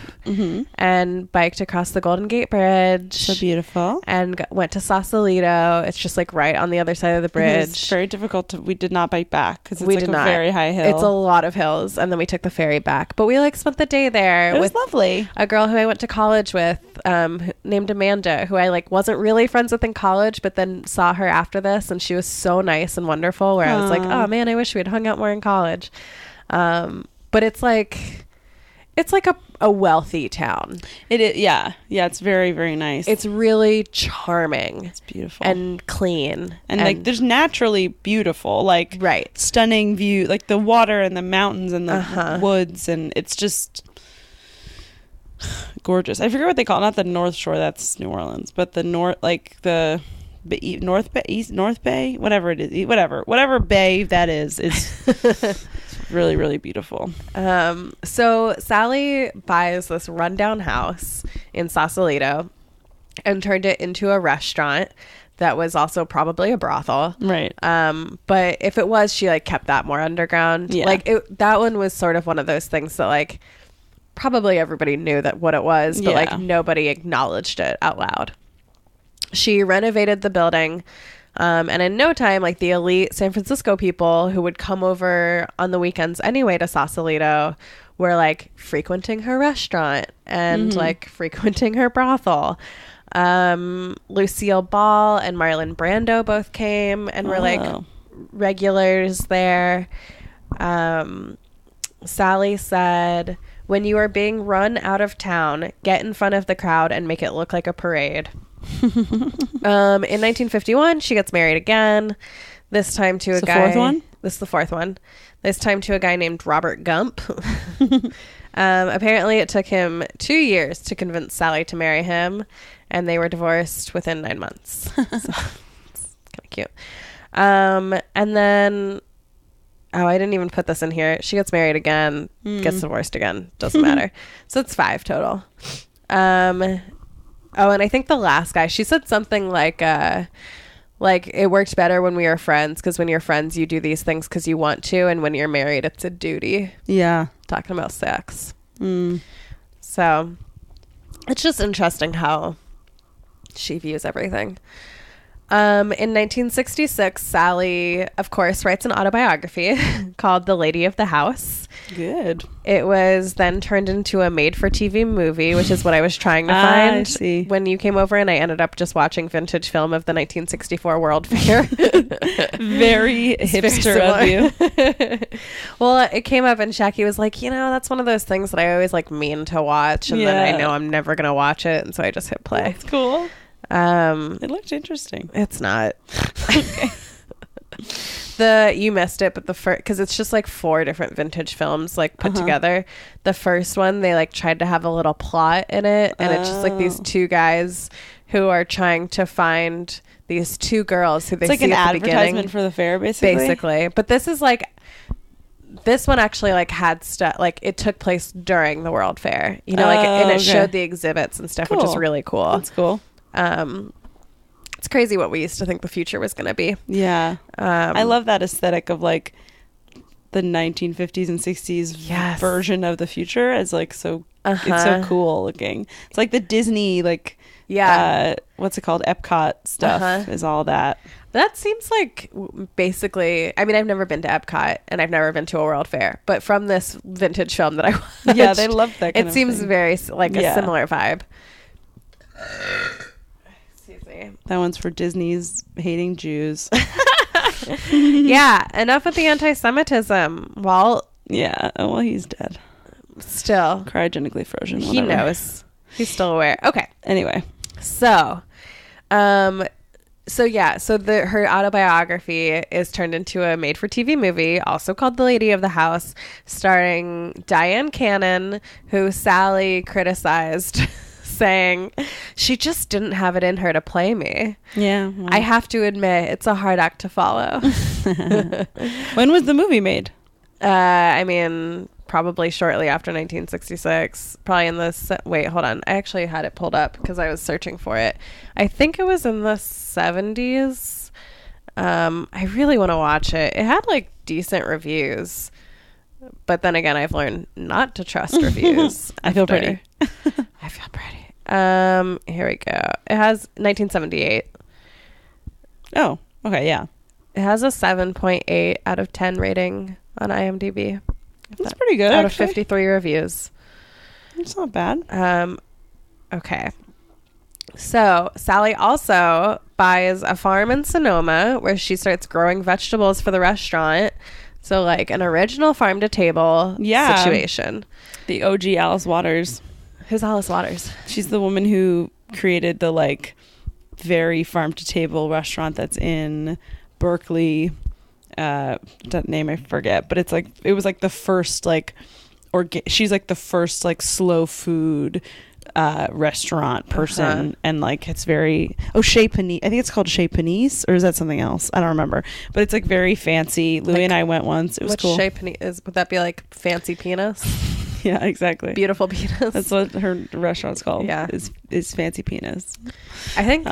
Speaker 2: and biked across the Golden Gate Bridge.
Speaker 3: So beautiful.
Speaker 2: And went to Sausalito. It's just like right on the other side of the bridge.
Speaker 3: It's very difficult we did not bike back because it's very high hill.
Speaker 2: It's a lot of hills. And then we took the ferry back. But we like spent the day there.
Speaker 3: It was lovely.
Speaker 2: A girl who I went to college with named Amanda, who I like wasn't really friends with in college, but then saw her after this. And she was so nice and wonderful where I was like, oh man, I wish we had hung out more in college. But it's like a wealthy town.
Speaker 3: It is, yeah. It's very, very nice.
Speaker 2: It's really charming.
Speaker 3: It's beautiful
Speaker 2: and clean,
Speaker 3: and like there's naturally beautiful, like stunning view, like the water and the mountains and the woods, and it's just gorgeous. I forget what they call it. Not the North Shore, that's New Orleans, but the North, like the North Bay, whatever it is, whatever bay that is really, really beautiful.
Speaker 2: So Sally buys this rundown house in Sausalito and turned it into a restaurant that was also probably a brothel.
Speaker 3: Right.
Speaker 2: But if it was, she like kept that more underground.
Speaker 3: Yeah.
Speaker 2: Like that one was sort of one of those things that like probably everybody knew that what it was, but like nobody acknowledged it out loud. She renovated the building. And in no time, like the elite San Francisco people who would come over on the weekends anyway to Sausalito were like frequenting her restaurant and like frequenting her brothel. Lucille Ball and Marlon Brando both came and were like regulars there. Sally said, "When you are being run out of town, get in front of the crowd and make it look like a parade." In 1951, she gets married again. This time to a guy.
Speaker 3: The fourth one?
Speaker 2: This is the fourth one. This time to a guy named Robert Gump. Apparently, it took him 2 years to convince Sally to marry him, and they were divorced within 9 months. So it's kind of cute. And then, I didn't even put this in here. She gets married again, gets divorced again. Doesn't matter. So it's 5 total. And I think the last guy, she said something like it worked better when we were friends because when you're friends, you do these things because you want to. And when you're married, it's a duty.
Speaker 3: Yeah.
Speaker 2: Talking about sex. So it's just interesting how she views everything. In 1966, Sally, of course, writes an autobiography called The Lady of the House.
Speaker 3: Good.
Speaker 2: It was then turned into a made-for-TV movie, which is what I was trying to find
Speaker 3: I see.
Speaker 2: When you came over, and I ended up just watching vintage film of the 1964 World Fair.
Speaker 3: Very hipster of you.
Speaker 2: Well, it came up, and Shaki was like, that's one of those things that I always like mean to watch, and then I know I'm never going to watch it, and so I just hit play.
Speaker 3: That's cool. It looked interesting.
Speaker 2: It's not. Okay. You missed it, but the first, because it's just like 4 different vintage films like put together. The first one, they like tried to have a little plot in it, and it's just like these 2 guys who are trying to find these 2 girls who they see
Speaker 3: like an
Speaker 2: at the beginning.
Speaker 3: advertisement for the fair, basically.
Speaker 2: But this is like, this one actually like had stuff, like it took place during the World Fair, and it showed the exhibits and stuff, which is really cool.
Speaker 3: That's cool.
Speaker 2: It's crazy what we used to think the future was going to be.
Speaker 3: Yeah. I love that aesthetic of like the 1950s and 60s version of the future as like so it's so cool looking. It's like the Disney like what's it called, Epcot stuff is all that.
Speaker 2: That seems like basically, I mean, I've never been to Epcot and I've never been to a World Fair, but from this vintage film that I watched,
Speaker 3: they love that kind
Speaker 2: it
Speaker 3: of
Speaker 2: seems
Speaker 3: thing.
Speaker 2: very like a similar vibe.
Speaker 3: That one's for Disney's hating Jews.
Speaker 2: Yeah, enough with the anti-Semitism. Walt.
Speaker 3: Yeah, well, he's dead.
Speaker 2: Still.
Speaker 3: Cryogenically frozen.
Speaker 2: He knows. He's still aware. Okay.
Speaker 3: Anyway.
Speaker 2: So, her autobiography is turned into a made-for-TV movie, also called The Lady of the House, starring Diane Cannon, who Sally criticized, saying she just didn't have it in her to play me.
Speaker 3: Yeah. Well.
Speaker 2: I have to admit, it's a hard act to follow.
Speaker 3: When was the movie made?
Speaker 2: I mean, probably shortly after 1966. Probably in the... Wait, hold on. I actually had it pulled up because I was searching for it. I think it was in the 70s. I really want to watch it. It had like decent reviews. But then again, I've learned not to trust reviews.
Speaker 3: I feel pretty.
Speaker 2: I feel pretty. Here we go. It has 1978.
Speaker 3: Oh, okay, yeah.
Speaker 2: It has a 7.8 out of 10 rating on IMDb.
Speaker 3: That's pretty good,
Speaker 2: out
Speaker 3: actually.
Speaker 2: of 53 reviews.
Speaker 3: It's not bad.
Speaker 2: Okay. So Sally also buys a farm in Sonoma where she starts growing vegetables for the restaurant. So like an original farm to table situation.
Speaker 3: The OG Alice Waters.
Speaker 2: Who's Alice Waters?
Speaker 3: She's the woman who created the like very farm to table restaurant that's in Berkeley. That name I forget, but it's like it was like the first like she's like the first like slow food restaurant person, and like it's very Chez Panisse. I think it's called Chez Panisse, or is that something else? I don't remember, but it's like very fancy. Louis and I went once. It was cool.
Speaker 2: Chez Panisse would that be like fancy penis?
Speaker 3: Yeah, exactly.
Speaker 2: Beautiful penis.
Speaker 3: That's what her restaurant's called.
Speaker 2: Yeah,
Speaker 3: is fancy penis.
Speaker 2: I think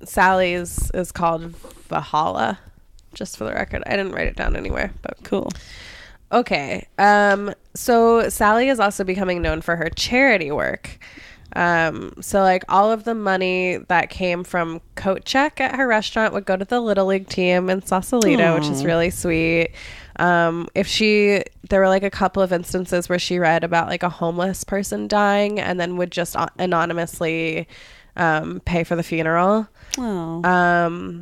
Speaker 2: Sally's is called Valhalla. Just for the record, I didn't write it down anywhere, but
Speaker 3: cool.
Speaker 2: Okay. So Sally is also becoming known for her charity work. So like all of the money that came from coat check at her restaurant would go to the Little League team in Sausalito, which is really sweet. There were like a couple of instances where she read about like a homeless person dying and then would just anonymously pay for the funeral.
Speaker 3: Oh.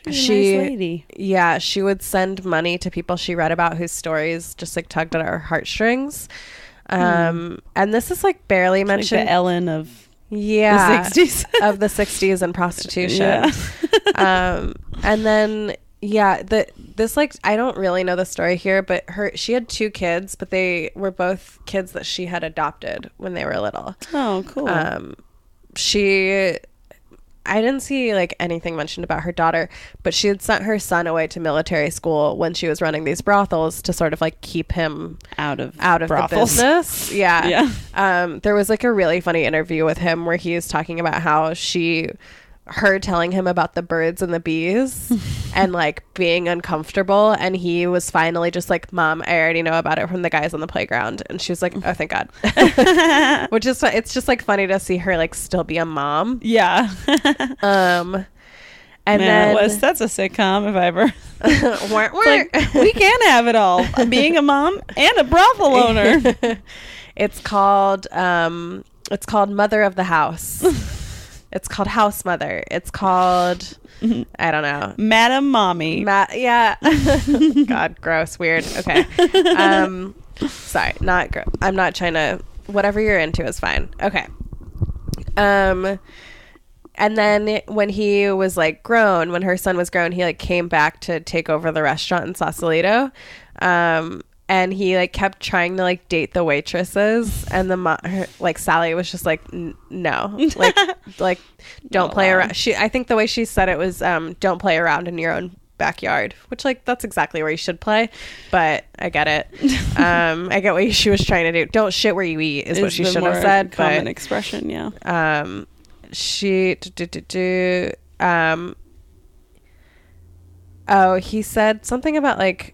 Speaker 2: Nice lady. Yeah, she would send money to people she read about whose stories just like tugged at her heartstrings. And this is like barely mentioned.
Speaker 3: Like the Ellen of
Speaker 2: the 60s. Of the 60s and prostitution. Yeah. And then this like I don't really know the story here, but she had 2 kids, but they were both kids that she had adopted when they were little.
Speaker 3: Oh, cool.
Speaker 2: I didn't see like anything mentioned about her daughter, but she had sent her son away to military school when she was running these brothels to sort of like keep him out of the business. Yeah. There was like a really funny interview with him where he was talking about how her telling him about the birds and the bees and like being uncomfortable, and he was finally just like, Mom, I already know about it from the guys on the playground. And she was like, oh, thank God. Which is, it's just like funny to see her like still be a mom.
Speaker 3: Yeah.
Speaker 2: And
Speaker 3: then that's a sitcom if I ever like, we can have it all, being a mom and a brothel owner.
Speaker 2: It's called Mother of the House. It's called House Mother. It's called, I don't know,
Speaker 3: Madam Mommy.
Speaker 2: Yeah. God, gross, weird. Okay. Sorry, not gross. I'm not trying to. Whatever you're into is fine. Okay. And then when he was like grown, when her son was grown, he like came back to take over the restaurant in Sausalito. And he like kept trying to like date the waitresses, and like Sally was just like no, like don't play around. I think the way she said it was don't play around in your own backyard, which like that's exactly where you should play, but I get it. I get what she was trying to do. Don't shit where you eat is what she should have said.
Speaker 3: Common expression, yeah.
Speaker 2: He said something about like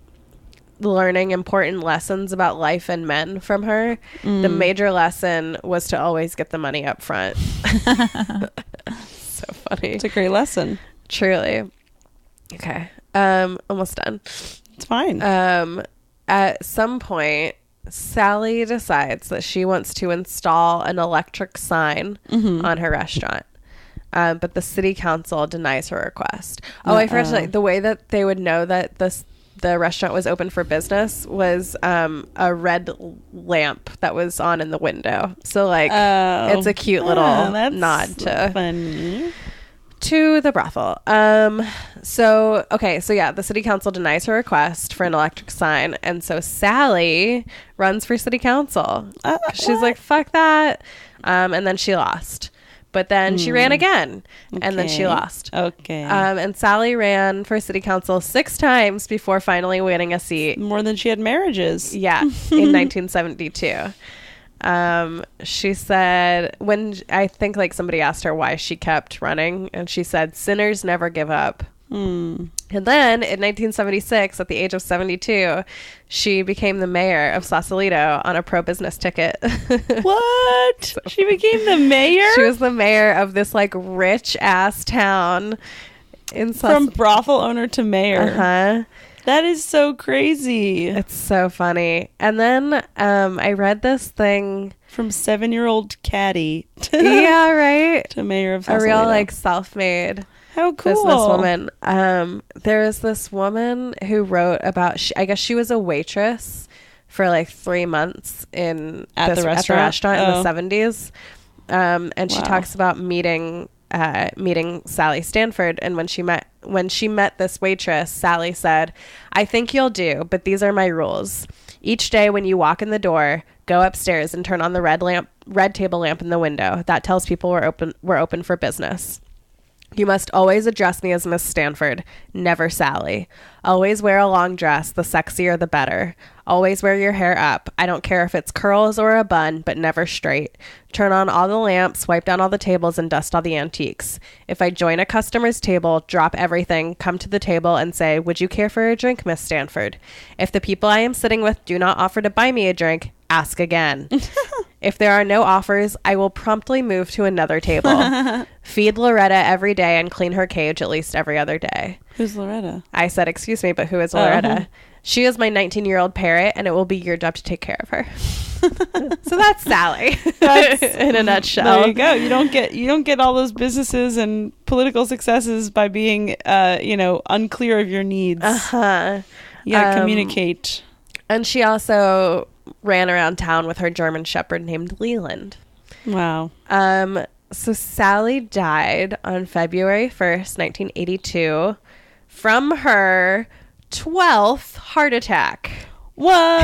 Speaker 2: learning important lessons about life and men from her. The major lesson was to always get the money up front. So funny.
Speaker 3: It's a great lesson.
Speaker 2: Truly. Okay. Almost done.
Speaker 3: It's fine.
Speaker 2: At some point, Sally decides that she wants to install an electric sign on her restaurant. But the city council denies her request. I forgot to say, the way that they would know that the restaurant was open for business was a red lamp that was on in the window. So like it's a cute little nod to the brothel. So the city council denies her request for an electric sign, and so Sally runs for city council. She's like, fuck that. And then she lost. But then she ran again, and then she lost.
Speaker 3: Okay.
Speaker 2: And Sally ran for city council 6 times before finally winning a seat.
Speaker 3: More than she had marriages.
Speaker 2: Yeah, in 1972. She said, when I think like somebody asked her why she kept running, and she said, sinners never give up. And then in 1976, at the age of 72, she became the mayor of Sausalito on a pro-business ticket.
Speaker 3: What? She became the mayor?
Speaker 2: She was the mayor of this like rich-ass town in
Speaker 3: From brothel owner to mayor.
Speaker 2: Uh-huh.
Speaker 3: That is so crazy.
Speaker 2: It's so funny. And then I read this thing
Speaker 3: from 7-year-old caddy to
Speaker 2: yeah, right,
Speaker 3: to mayor of Sausalito.
Speaker 2: A real like self-made
Speaker 3: how cool
Speaker 2: businesswoman. There was this woman who wrote about. I guess she was a waitress for like 3 months at the restaurant in the 70s. And she talks about meeting Sally Stanford, and when she met this waitress, Sally said, "I think you'll do, but these are my rules. Each day when you walk in the door, go upstairs and turn on the red table lamp in the window. That tells people we're open for business. You must always address me as Miss Stanford, never Sally. Always wear a long dress, the sexier the better. Always wear your hair up. I don't care if it's curls or a bun, but never straight. Turn on all the lamps, wipe down all the tables, and dust all the antiques. If I join a customer's table, drop everything, come to the table and say, 'Would you care for a drink, Miss Stanford?' If the people I am sitting with do not offer to buy me a drink, ask again. If there are no offers, I will promptly move to another table. Feed Loretta every day and clean her cage at least every other day."
Speaker 3: Who's Loretta?
Speaker 2: I said, "Excuse me, but who is Loretta?" "She is my 19-year-old parrot, and it will be your job to take care of her." So that's Sally. That's in a nutshell.
Speaker 3: There you go. You don't get all those businesses and political successes by being unclear of your needs.
Speaker 2: Uh-huh.
Speaker 3: You gotta communicate.
Speaker 2: And she also ran around town with her German shepherd named Leland.
Speaker 3: Wow.
Speaker 2: So Sally died on February 1st, 1982 from her 12th heart attack.
Speaker 3: What?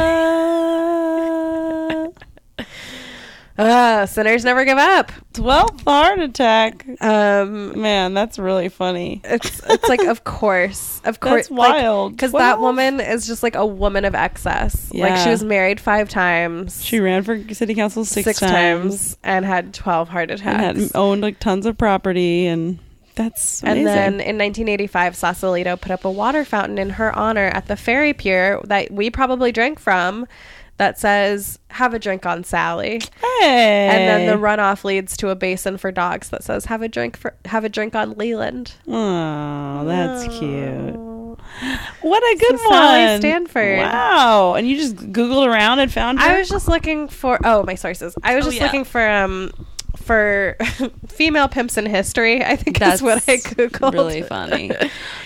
Speaker 2: Sinners never give up.
Speaker 3: 12th heart attack. Man, that's really funny.
Speaker 2: It's like, of course.
Speaker 3: That's wild.
Speaker 2: Because that woman is just like a woman of excess.
Speaker 3: Yeah.
Speaker 2: Like, she was married 5 times.
Speaker 3: She ran for city council 6 times.
Speaker 2: And had 12 heart attacks.
Speaker 3: And had owned like tons of property, and that's amazing.
Speaker 2: And then in 1985, Sausalito put up a water fountain in her honor at the ferry pier that we probably drank from, that says, "Have a drink on Sally."
Speaker 3: Hey.
Speaker 2: And then the runoff leads to a basin for dogs that says, have a drink on Leland."
Speaker 3: Oh, that's cute. What a good one.
Speaker 2: Sally Stanford.
Speaker 3: Wow. And you just Googled around and found her?
Speaker 2: I was just looking for my sources. I was looking for female pimps in history, I think. That's what I Googled.
Speaker 3: Really funny.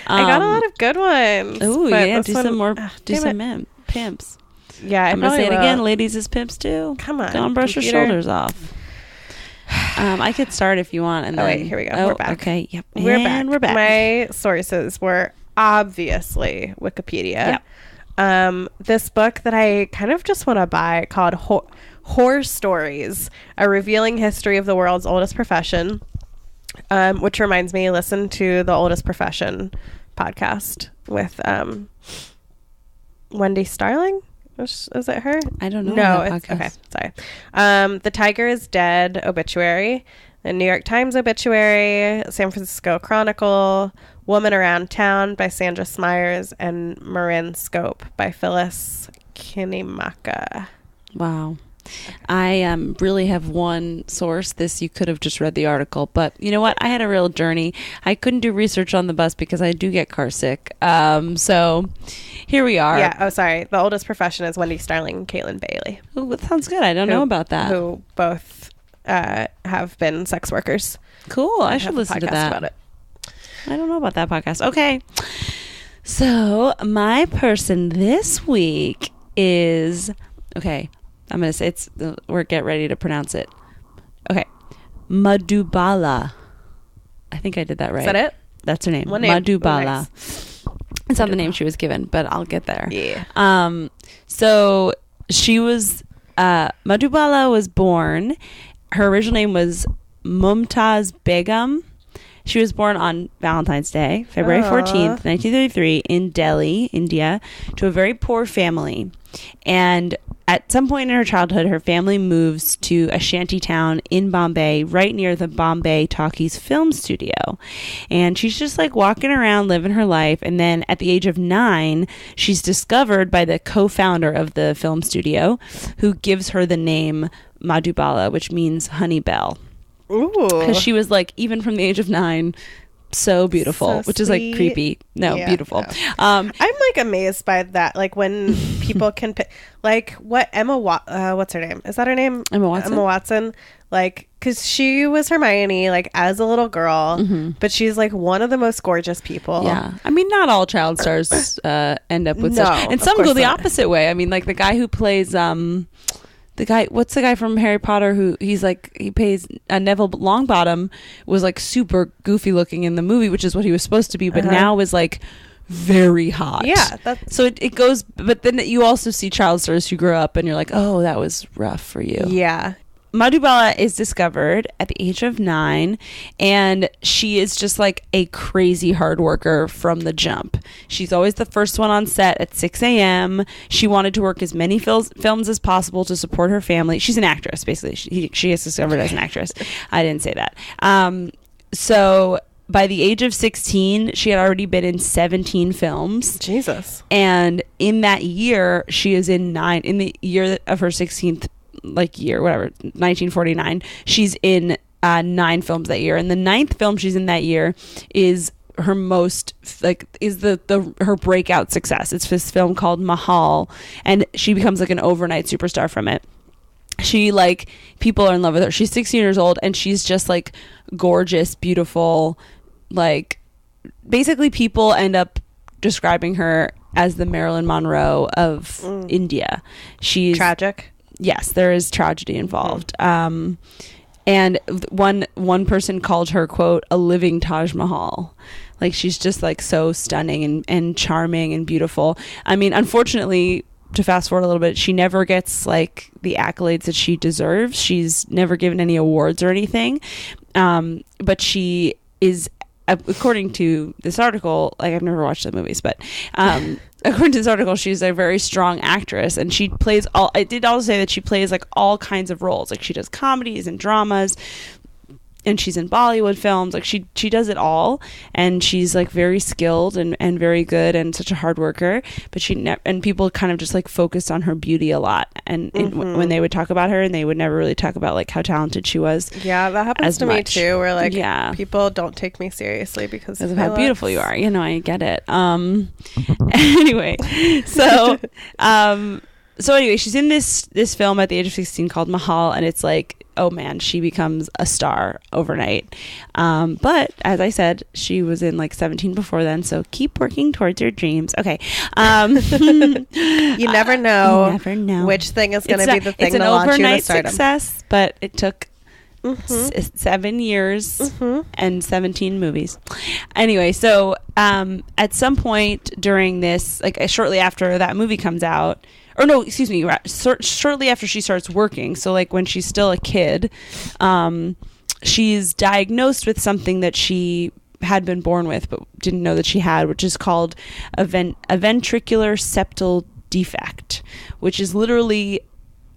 Speaker 2: I got a lot of good ones.
Speaker 3: Ooh, yeah. Do some pimps.
Speaker 2: Yeah,
Speaker 3: I'm going to say it again. Ladies is pimps too.
Speaker 2: Come on.
Speaker 3: Don't brush your shoulders off. I could start if you want. And then,
Speaker 2: wait, here we go. We're back.
Speaker 3: Okay. Yep.
Speaker 2: We're back. My sources were obviously Wikipedia. Yep. This book that I kind of just want to buy called Horror Stories, A Revealing History of the World's Oldest Profession, which reminds me, listen to the Oldest Profession podcast with Wendy Starling. Is it her?
Speaker 3: I don't know.
Speaker 2: No, it's okay. Sorry. The Tiger is Dead obituary, the New York Times obituary, San Francisco Chronicle, Woman Around Town by Sandra Smyers, and Marin Scope by Phyllis Kinimaka.
Speaker 3: Wow. I really have one source. You could have just read the article, but you know what? I had a real journey. I couldn't do research on the bus because I do get car sick. So here we are.
Speaker 2: Yeah. Oh, sorry. The Oldest Profession is Wendy Starling and Caitlin Bailey.
Speaker 3: Oh, that sounds good. I don't know about that.
Speaker 2: Who both have been sex workers.
Speaker 3: Cool. I should listen to that.
Speaker 2: About it.
Speaker 3: I don't know about that podcast. Okay. So my person this week is I'm going to say get ready to pronounce it. Okay. Mudhubala. I think I did that right.
Speaker 2: Is that it?
Speaker 3: That's her name.
Speaker 2: One name.
Speaker 3: Mudhubala.
Speaker 2: Oh, nice.
Speaker 3: It's not the name she was given, but I'll get there.
Speaker 2: Yeah.
Speaker 3: So she was, Mudhubala was born. Her original name was Mumtaz Begum. She was born on Valentine's Day, February 14th, 1933, in Delhi, India, to a very poor family. And at some point in her childhood, her family moves to a shanty town in Bombay, right near the Bombay Talkies film studio. And she's just like walking around, living her life. And then at the age of 9, she's discovered by the co-founder of the film studio, who gives her the name Mudhubala, which means honey bell.
Speaker 2: Ooh.
Speaker 3: Because she was like, even from the age of 9, so beautiful, which is like creepy. No, yeah, beautiful.
Speaker 2: No. I'm like amazed by that. Like when people can pick, like what what's her name? Is that her name?
Speaker 3: Emma Watson.
Speaker 2: Like, because she was Hermione, like as a little girl, but she's like one of the most gorgeous people.
Speaker 3: Yeah, I mean, not all child stars end up with such, and some go the opposite way. I mean, like the guy who plays what's the guy from Harry Potter who he plays Neville Longbottom, was like super goofy looking in the movie, which is what he was supposed to be, but now is like very hot.
Speaker 2: Yeah.
Speaker 3: So it goes, but then you also see child stars who grow up and you're like, oh, that was rough for you.
Speaker 2: Yeah.
Speaker 3: Mudhubala is discovered at the age of 9, and she is just like a crazy hard worker from the jump. She's always the first one on set at 6 a.m. She wanted to work as many films as possible to support her family. She's an actress, basically. She is discovered as an actress. I didn't say that. So by the age of 16, she had already been in 17 films.
Speaker 2: Jesus.
Speaker 3: And in that year, she is in the year of her 16th year, whatever, 1949, she's in 9 films that year, and the 9th film she's in that year is her most her breakout success. It's this film called Mahal, and she becomes like an overnight superstar from it. She people are in love with her. She's 16 years old, and she's just like gorgeous, beautiful. Like basically, people end up describing her as the Marilyn Monroe of India. She's tragic. Yes, there is tragedy involved. And one person called her, quote, a living Taj Mahal. Like, she's just like so stunning and charming and beautiful. I mean, unfortunately, to fast forward a little bit, she never gets like the accolades that she deserves. She's never given any awards or anything. But she is, according to this article, like I've never watched the movies, but according to this article, she's a very strong actress, and she plays I did also say that she plays like all kinds of roles. Like she does comedies and dramas, and she's in Bollywood films. Like she does it all, and she's like very skilled and very good and such a hard worker. But and people kind of just like focused on her beauty a lot, and when they would talk about her, and they would never really talk about like how talented she was.
Speaker 2: Yeah, that happens to me too. Where like people don't take me seriously because
Speaker 3: of how beautiful you are. You know, I get it. Anyway, so anyway, she's in this film at the age of 16 called Mahal, and it's like, oh man, she becomes a star overnight. But as I said, she was in like 17 before then, so keep working towards your dreams. Okay.
Speaker 2: You never know which thing is going to be the thing to launch you to stardom.
Speaker 3: Success, but it took 7 years and 17 movies. Anyway, so at some point during this, like shortly after that movie comes out, or no, excuse me, shortly after she starts working, so like when she's still a kid, she's diagnosed with something that she had been born with but didn't know that she had, which is called a ventricular septal defect, which is literally,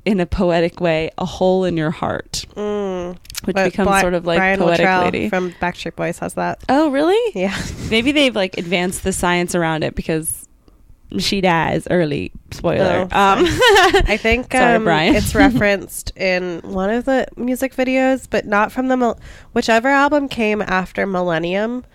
Speaker 3: in a poetic way, a hole in your heart, which becomes sort of like Brian Poetic Luttrell Lady
Speaker 2: from Backstreet Boys has that.
Speaker 3: Oh, really?
Speaker 2: Yeah.
Speaker 3: Maybe they've like advanced the science around it because she dies early. Spoiler.
Speaker 2: I think it's referenced in one of the music videos, but not from whichever album came after Millennium.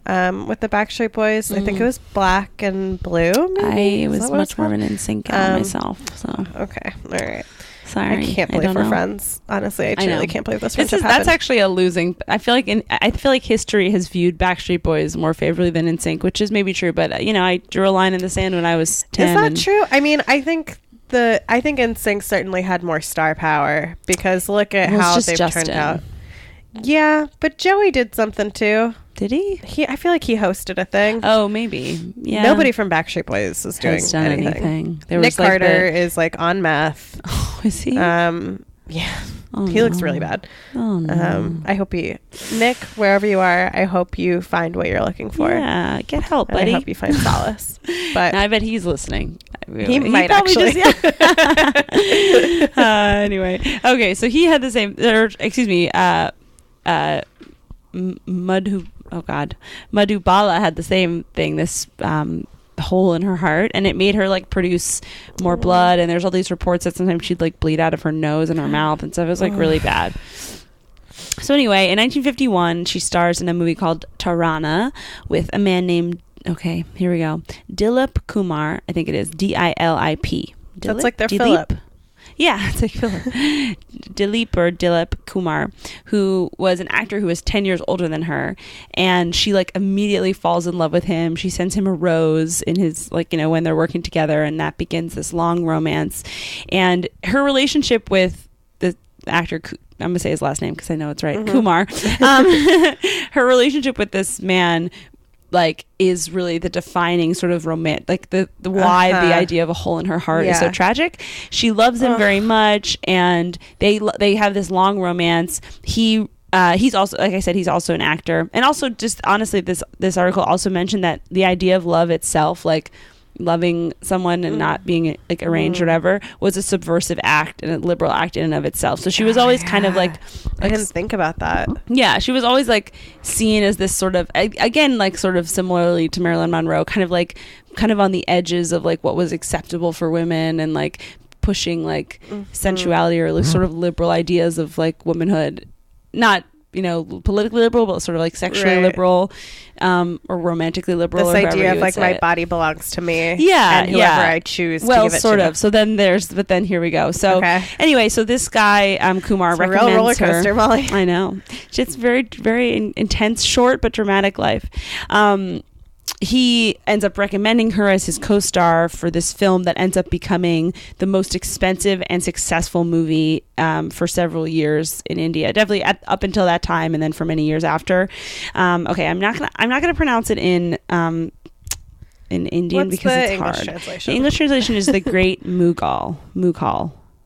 Speaker 2: With the Backstreet Boys, I think it was Black and Blue. Maybe?
Speaker 3: I was much more of an NSYNC myself. So
Speaker 2: okay, all right.
Speaker 3: Sorry,
Speaker 2: I can't believe we're friends. Honestly, I truly can't believe this friendship happened.
Speaker 3: That's actually a losing. I feel like history has viewed Backstreet Boys more favorably than NSYNC, which is maybe true. But I drew a line in the sand when I was 10.
Speaker 2: Is that true? I mean, I think NSYNC certainly had more star power because look at how they've turned out. Yeah, but Joey did something too.
Speaker 3: Did he?
Speaker 2: I feel like he hosted a thing.
Speaker 3: Oh, maybe. Yeah.
Speaker 2: Nobody from Backstreet Boys is doing anything. Nick Carter is like on meth.
Speaker 3: Oh, is he?
Speaker 2: Yeah. He looks really bad.
Speaker 3: Oh no.
Speaker 2: I hope Nick, wherever you are, I hope you find what you're looking for.
Speaker 3: Yeah, get help,
Speaker 2: and
Speaker 3: buddy.
Speaker 2: I hope you find solace. But
Speaker 3: I bet he's listening.
Speaker 2: He might actually.
Speaker 3: Anyway, okay, so he had the same. Mudhubala had the same thing. This hole in her heart, and it made her like produce more blood. And there's all these reports that sometimes she'd like bleed out of her nose and her mouth and stuff. It was like really bad. So anyway, in 1951, she stars in a movie called Tarana with a man named, okay, here we go, Dilip Kumar. I think it is Dilip.
Speaker 2: That's like their Philip.
Speaker 3: Yeah, it's like Philip. Dilip Kumar, who was an actor who was 10 years older than her. And she like immediately falls in love with him. She sends him a rose in his, like, you know, when they're working together, and that begins this long romance. And her relationship with the actor, I'm going to say his last name because I know it's right, Kumar. Her relationship with this man like is really the defining sort of romantic, like the why the idea of a hole in her heart is so tragic. She loves him very much, and they have this long romance. He's also, like I said, he's also an actor. And also, just honestly, this article also mentioned that the idea of love itself, like loving someone and not being like arranged or whatever, was a subversive act and a liberal act in and of itself. So she was always kind of like
Speaker 2: I didn't think about that.
Speaker 3: Yeah, she was always like seen as this sort of, again, like sort of similarly to Marilyn Monroe, kind of on the edges of like what was acceptable for women, and like pushing like sensuality or like sort of liberal ideas of like womanhood, not, you know, politically liberal, but sort of like sexually liberal, or romantically liberal.
Speaker 2: This
Speaker 3: or
Speaker 2: idea of like my body belongs to me.
Speaker 3: Yeah.
Speaker 2: And whoever I choose to give it
Speaker 3: sort
Speaker 2: to.
Speaker 3: of. So then but then here we go. So anyway, so this guy, Kumar, recommends
Speaker 2: a real roller coaster,
Speaker 3: her.
Speaker 2: Molly.
Speaker 3: I know. It's very, very intense, short, but dramatic life. He ends up recommending her as his co-star for this film that ends up becoming the most expensive and successful movie for several years in India. Definitely up until that time, and then for many years after. Okay, I'm not gonna pronounce it in Indian because it's hard. The English translation is The Great Mughal.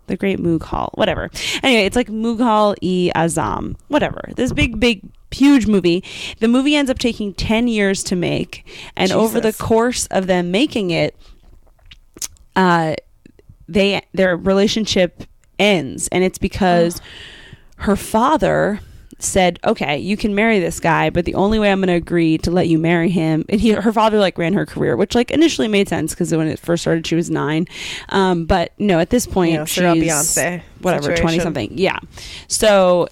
Speaker 3: The Great Mughal, whatever. Anyway, it's like Mughal-e-Azam, whatever. This big, huge movie. The movie ends up taking 10 years to make, and over the course of them making it, their relationship ends, and it's because her father said, okay, you can marry this guy, but the only way I'm going to agree to let you marry him, and her father like ran her career, which like initially made sense because when it first started she was 9, but no, at this point she's
Speaker 2: Beyonce
Speaker 3: whatever
Speaker 2: situation.
Speaker 3: 20 something. Yeah, so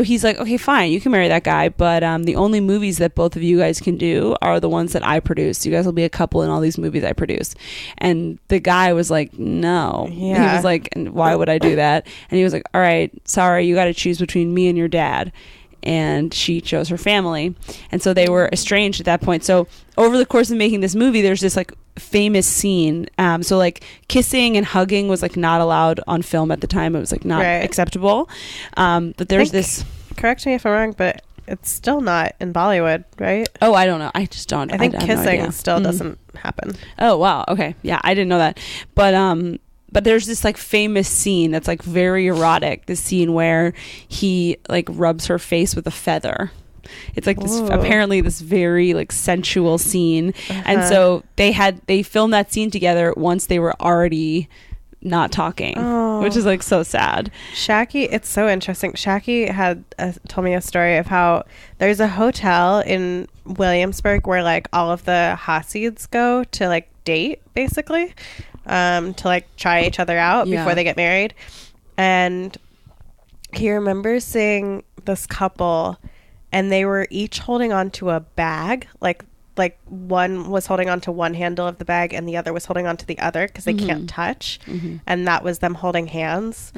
Speaker 3: he's like, okay, fine, you can marry that guy, but the only movies that both of you guys can do are the ones that I produce. You guys will be a couple in all these movies I produce. And the guy was like, no. He was like, why would I do that? And he was like, all right, sorry, you got to choose between me and your dad. And she chose her family, and so they were estranged at that point. So over the course of making this movie, there's this like famous scene, so like kissing and hugging was like not allowed on film at the time. It was like not acceptable, but there's this,
Speaker 2: correct me if I'm wrong, but it's still not in Bollywood, right?
Speaker 3: Oh, I don't know, I just don't,
Speaker 2: I think kissing still doesn't happen.
Speaker 3: Oh wow, okay, yeah, I didn't know that. But there's this like famous scene that's like very erotic. This scene where he like rubs her face with a feather. It's like this apparently this very like sensual scene. And so they filmed that scene together once they were already not talking, which is like so sad.
Speaker 2: Shaki, it's so interesting. Shaki had told me a story of how there's a hotel in Williamsburg where like all of the Hasids go to like date, basically. To like try each other out before they get married. And he remembers seeing this couple, and they were each holding on to a bag, like one was holding on to one handle of the bag and the other was holding on to the other because they can't touch, and that was them holding hands.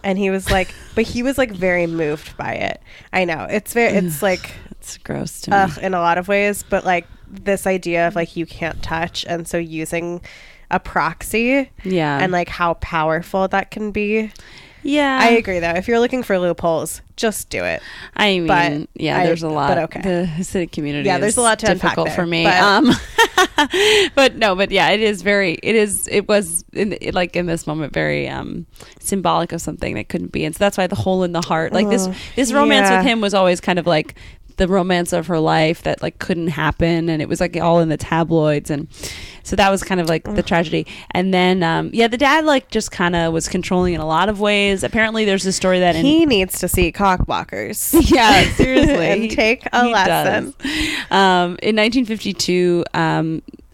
Speaker 2: And he was like, but he was like very moved by it. I know it's like
Speaker 3: it's gross to me
Speaker 2: in a lot of ways, but like this idea of like you can't touch, and so using a proxy and like how powerful that can be.
Speaker 3: Yeah,
Speaker 2: I agree though. If you're looking for loopholes, just do it.
Speaker 3: I mean, there's a lot.
Speaker 2: But okay.
Speaker 3: The Hasidic community.
Speaker 2: Yeah, there's a lot to
Speaker 3: difficult
Speaker 2: unpack there,
Speaker 3: for me.
Speaker 2: But
Speaker 3: but yeah, it was in this moment very symbolic of something that couldn't be, and so that's why the hole in the heart, like this romance with him was always kind of like the romance of her life that like couldn't happen, and it was like all in the tabloids, and so that was kind of like the tragedy. And then the dad like just kind of was controlling in a lot of ways. Apparently there's this story that
Speaker 2: he needs to see cockblockers.
Speaker 3: Yeah, seriously.
Speaker 2: And take a lesson.
Speaker 3: In 1952,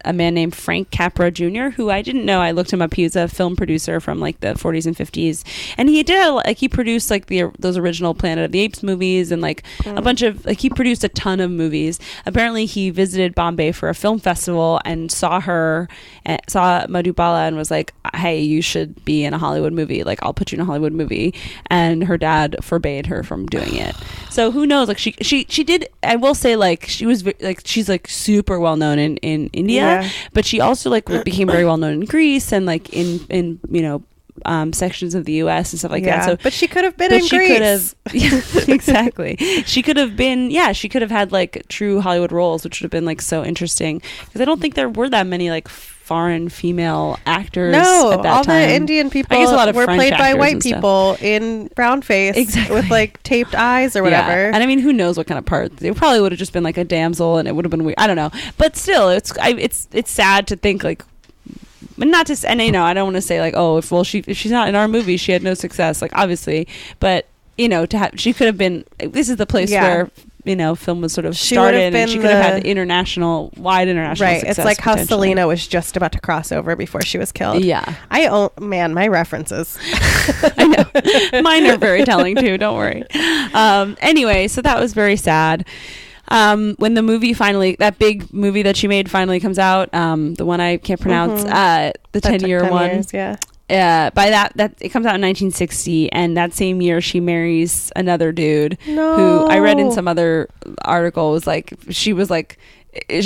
Speaker 3: a man named Frank Capra Jr., who I didn't know. I looked him up. He was a film producer from like the 40s and 50s, and he produced like those original Planet of the Apes movies, and like a bunch of he produced a ton of movies. Apparently, he visited Bombay for a film festival and saw Mudhubala and was like, "Hey, you should be in a Hollywood movie. Like, I'll put you in a Hollywood movie." And her dad forbade her from doing it. So who knows? Like she did. I will say like she's like super well known in India. Yeah. But she also like became very well known in Greece and like in sections of the U.S. and stuff like that. So,
Speaker 2: but she could have been in Greece.
Speaker 3: Exactly. She could have been. Yeah, she could have had like true Hollywood roles, which would have been like so interesting. Because I don't think there were that many like foreign female actors.
Speaker 2: No,
Speaker 3: at that
Speaker 2: all
Speaker 3: time.
Speaker 2: The Indian people
Speaker 3: I guess a lot of
Speaker 2: were
Speaker 3: French
Speaker 2: played by white people
Speaker 3: stuff.
Speaker 2: In brown face,
Speaker 3: exactly.
Speaker 2: with like taped eyes or whatever.
Speaker 3: Yeah. And I mean, who knows what kind of part? It probably would have just been like a damsel, and it would have been weird. I don't know, but still, it's sad to think like. Not to, and you know, I don't want to say like, oh, if she's not in our movie, she had no success, like obviously, but you know, she could have been. This is the place where you know film was sort of started, and she could have had wide international
Speaker 2: right.
Speaker 3: success.
Speaker 2: It's like how Selena was just about to cross over before she was killed.
Speaker 3: Yeah,
Speaker 2: my references.
Speaker 3: I know, mine are very telling too. Don't worry. Anyway, so that was very sad. When the movie that big movie that she made finally comes out, the one I can't pronounce, the 10-year one.
Speaker 2: Years, yeah.
Speaker 3: By that it comes out in 1960, and that same year she marries another dude
Speaker 2: who
Speaker 3: I read in some other article was like, she was like,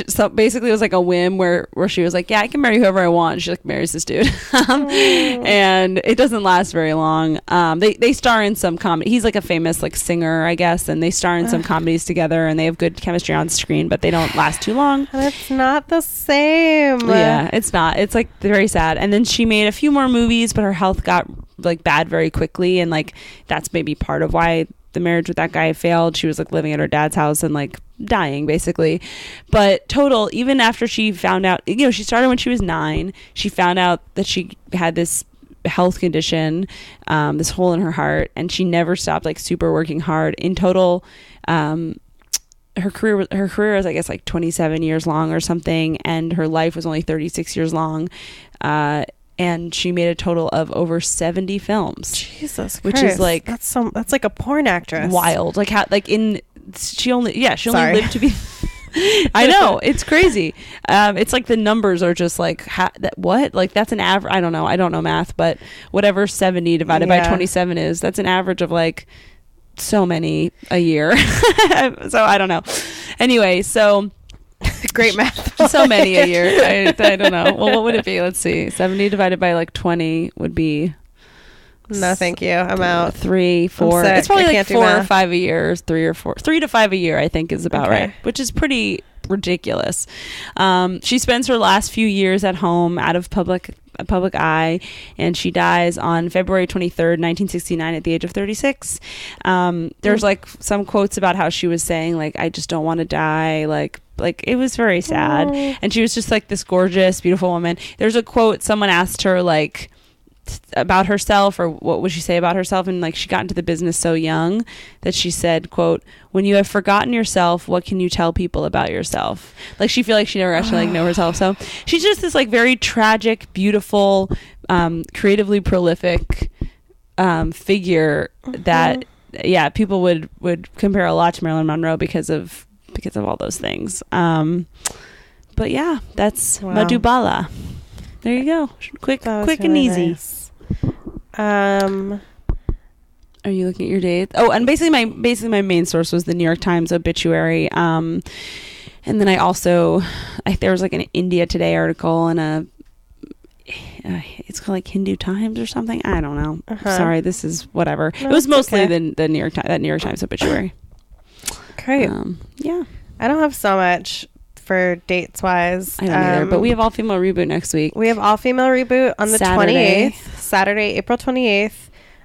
Speaker 3: so basically it was like a whim where she was like, yeah, I can marry whoever I want. She like marries this dude. And it doesn't last very long. They star in some comedy. He's like a famous like singer, I guess, and they star in some comedies together, and they have good chemistry on screen, but they don't last too long.
Speaker 2: And it's not the same.
Speaker 3: Yeah, it's not. It's like very sad. And then she made a few more movies, but her health got like bad very quickly, and like that's maybe part of why the marriage with that guy failed. She was like living at her dad's house and like dying basically. But total, even after she found out, you know, she started when she was 9, she found out that she had this health condition, this hole in her heart, and she never stopped like super working hard. In total, her career was I guess like 27 years long or something, and her life was only 36 years long. And she made a total of over 70 films.
Speaker 2: Jesus Christ.
Speaker 3: Which is like
Speaker 2: that's like a porn actress.
Speaker 3: Wild. Like how she only lived to be I know, it's crazy. It's like the numbers are just like like that's an average. I don't know math, but whatever 70 divided by 27 is, that's an average of like so many a year. So I don't know. Anyway, so
Speaker 2: great math.
Speaker 3: So many a year. I don't know. Well, what would it be? Let's see. 70 divided by like 20 would be.
Speaker 2: No, thank you. I'm out.
Speaker 3: 3, 4. It's probably like 4 or 5 a year. 3 to 5 a year, I think, is about right. Which is pretty ridiculous. She spends her last few years at home, out of public eye, and she dies on February 23rd, 1969 at the age of 36. There's like some quotes about how she was saying like, I just don't want to die, like it was very sad. And she was just like this gorgeous, beautiful woman. There's a quote, someone asked her like about herself, or what would she say about herself, and like she got into the business so young that she said, quote, when you have forgotten yourself, what can you tell people about yourself? Like she feel like she never actually like know herself. So she's just this like very tragic, beautiful, creatively prolific figure that people would compare a lot to Marilyn Monroe because of all those things. But yeah, that's Mudhubala. There you go. Quick really and easy. Nice. Are you looking at your dates? Oh, and basically my main source was the New York Times obituary. And then I also there was like an India Today article and it's called like Hindu Times or something. I don't know. Sorry, this is whatever. No, it was mostly
Speaker 2: okay.
Speaker 3: the New York Times obituary.
Speaker 2: Great.
Speaker 3: Yeah.
Speaker 2: I don't have so much for dates wise.
Speaker 3: I don't either, but we have all female reboot next week.
Speaker 2: We have all female reboot on the 28th, Saturday, April 28th.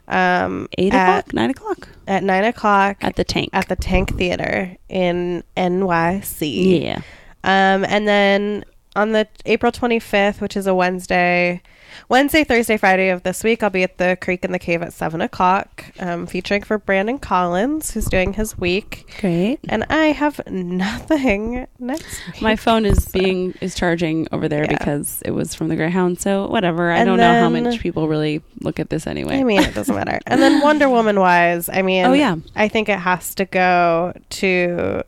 Speaker 3: 8 o'clock, 9 o'clock.
Speaker 2: At 9 o'clock.
Speaker 3: At the Tank.
Speaker 2: At the Tank Theater in NYC.
Speaker 3: Yeah.
Speaker 2: And then on the April 25th, which is a Wednesday, Thursday, Friday of this week, I'll be at the Creek in the Cave at 7 o'clock, featuring for Brandon Collins, who's doing his week.
Speaker 3: Great.
Speaker 2: And I have nothing next week.
Speaker 3: My phone is charging over there because it was from the Greyhound, so whatever. I don't know how much people really look at this anyway.
Speaker 2: I mean, it doesn't matter. And then Wonder Woman wise, I mean, I think it has to go to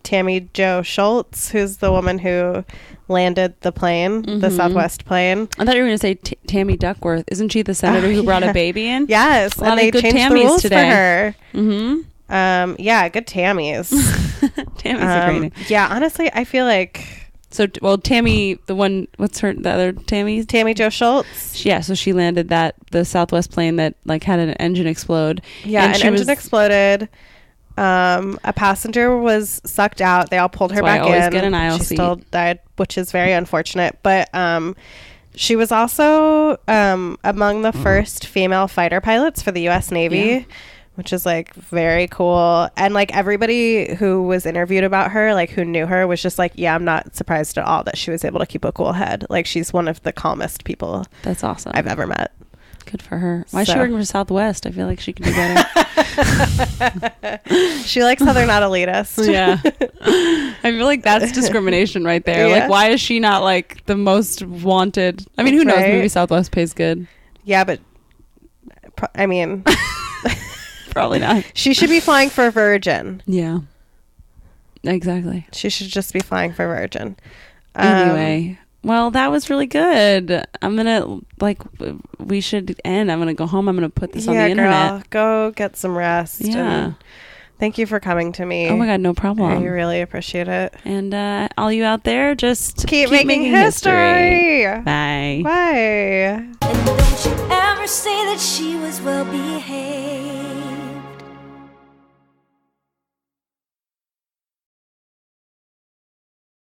Speaker 2: Tammy Jo Schultz, who's the woman who landed the plane, the Southwest plane.
Speaker 3: I thought you were going to say Tammy Duckworth. Isn't she the senator who brought a baby in?
Speaker 2: Yes, and they changed the rules today. For her. Yeah, good Tammys.
Speaker 3: Tammy's a great name.
Speaker 2: Yeah, honestly, I feel like...
Speaker 3: So, Tammy, the one, the other Tammy?
Speaker 2: Tammy Jo Schultz.
Speaker 3: Yeah, so she landed the Southwest plane that like had an engine explode.
Speaker 2: Yeah, an engine exploded. A passenger was sucked out. They all pulled her back in. I always get an aisle seat. She still died, which is very unfortunate. But she was also among the first female fighter pilots for the U.S. Navy, which is like very cool. And like everybody who was interviewed about her, like who knew her, was just like, yeah, I'm not surprised at all that she was able to keep a cool head. Like she's one of the calmest people.
Speaker 3: That's awesome.
Speaker 2: I've ever met.
Speaker 3: Good for her. Why is she working for Southwest? I feel like she could do better.
Speaker 2: She likes how they're not elitist.
Speaker 3: Yeah. I feel like that's discrimination right there. Yeah. Like, why is she not like the most wanted? I mean, who knows? Maybe Southwest pays good.
Speaker 2: Yeah, but I mean,
Speaker 3: probably not. She
Speaker 2: should be flying for Virgin.
Speaker 3: Yeah. Exactly.
Speaker 2: She should just be flying for Virgin.
Speaker 3: Anyway. Well, that was really good. I'm going to, we should end. I'm going to go home. I'm going to put this on the internet.
Speaker 2: Girl, go get some rest.
Speaker 3: Yeah.
Speaker 2: Thank you for coming to me.
Speaker 3: Oh, my God, no problem.
Speaker 2: I really appreciate it.
Speaker 3: And all you out there, just keep making
Speaker 2: history.
Speaker 3: Bye.
Speaker 2: Bye.
Speaker 1: And don't you ever say that she was well behaved.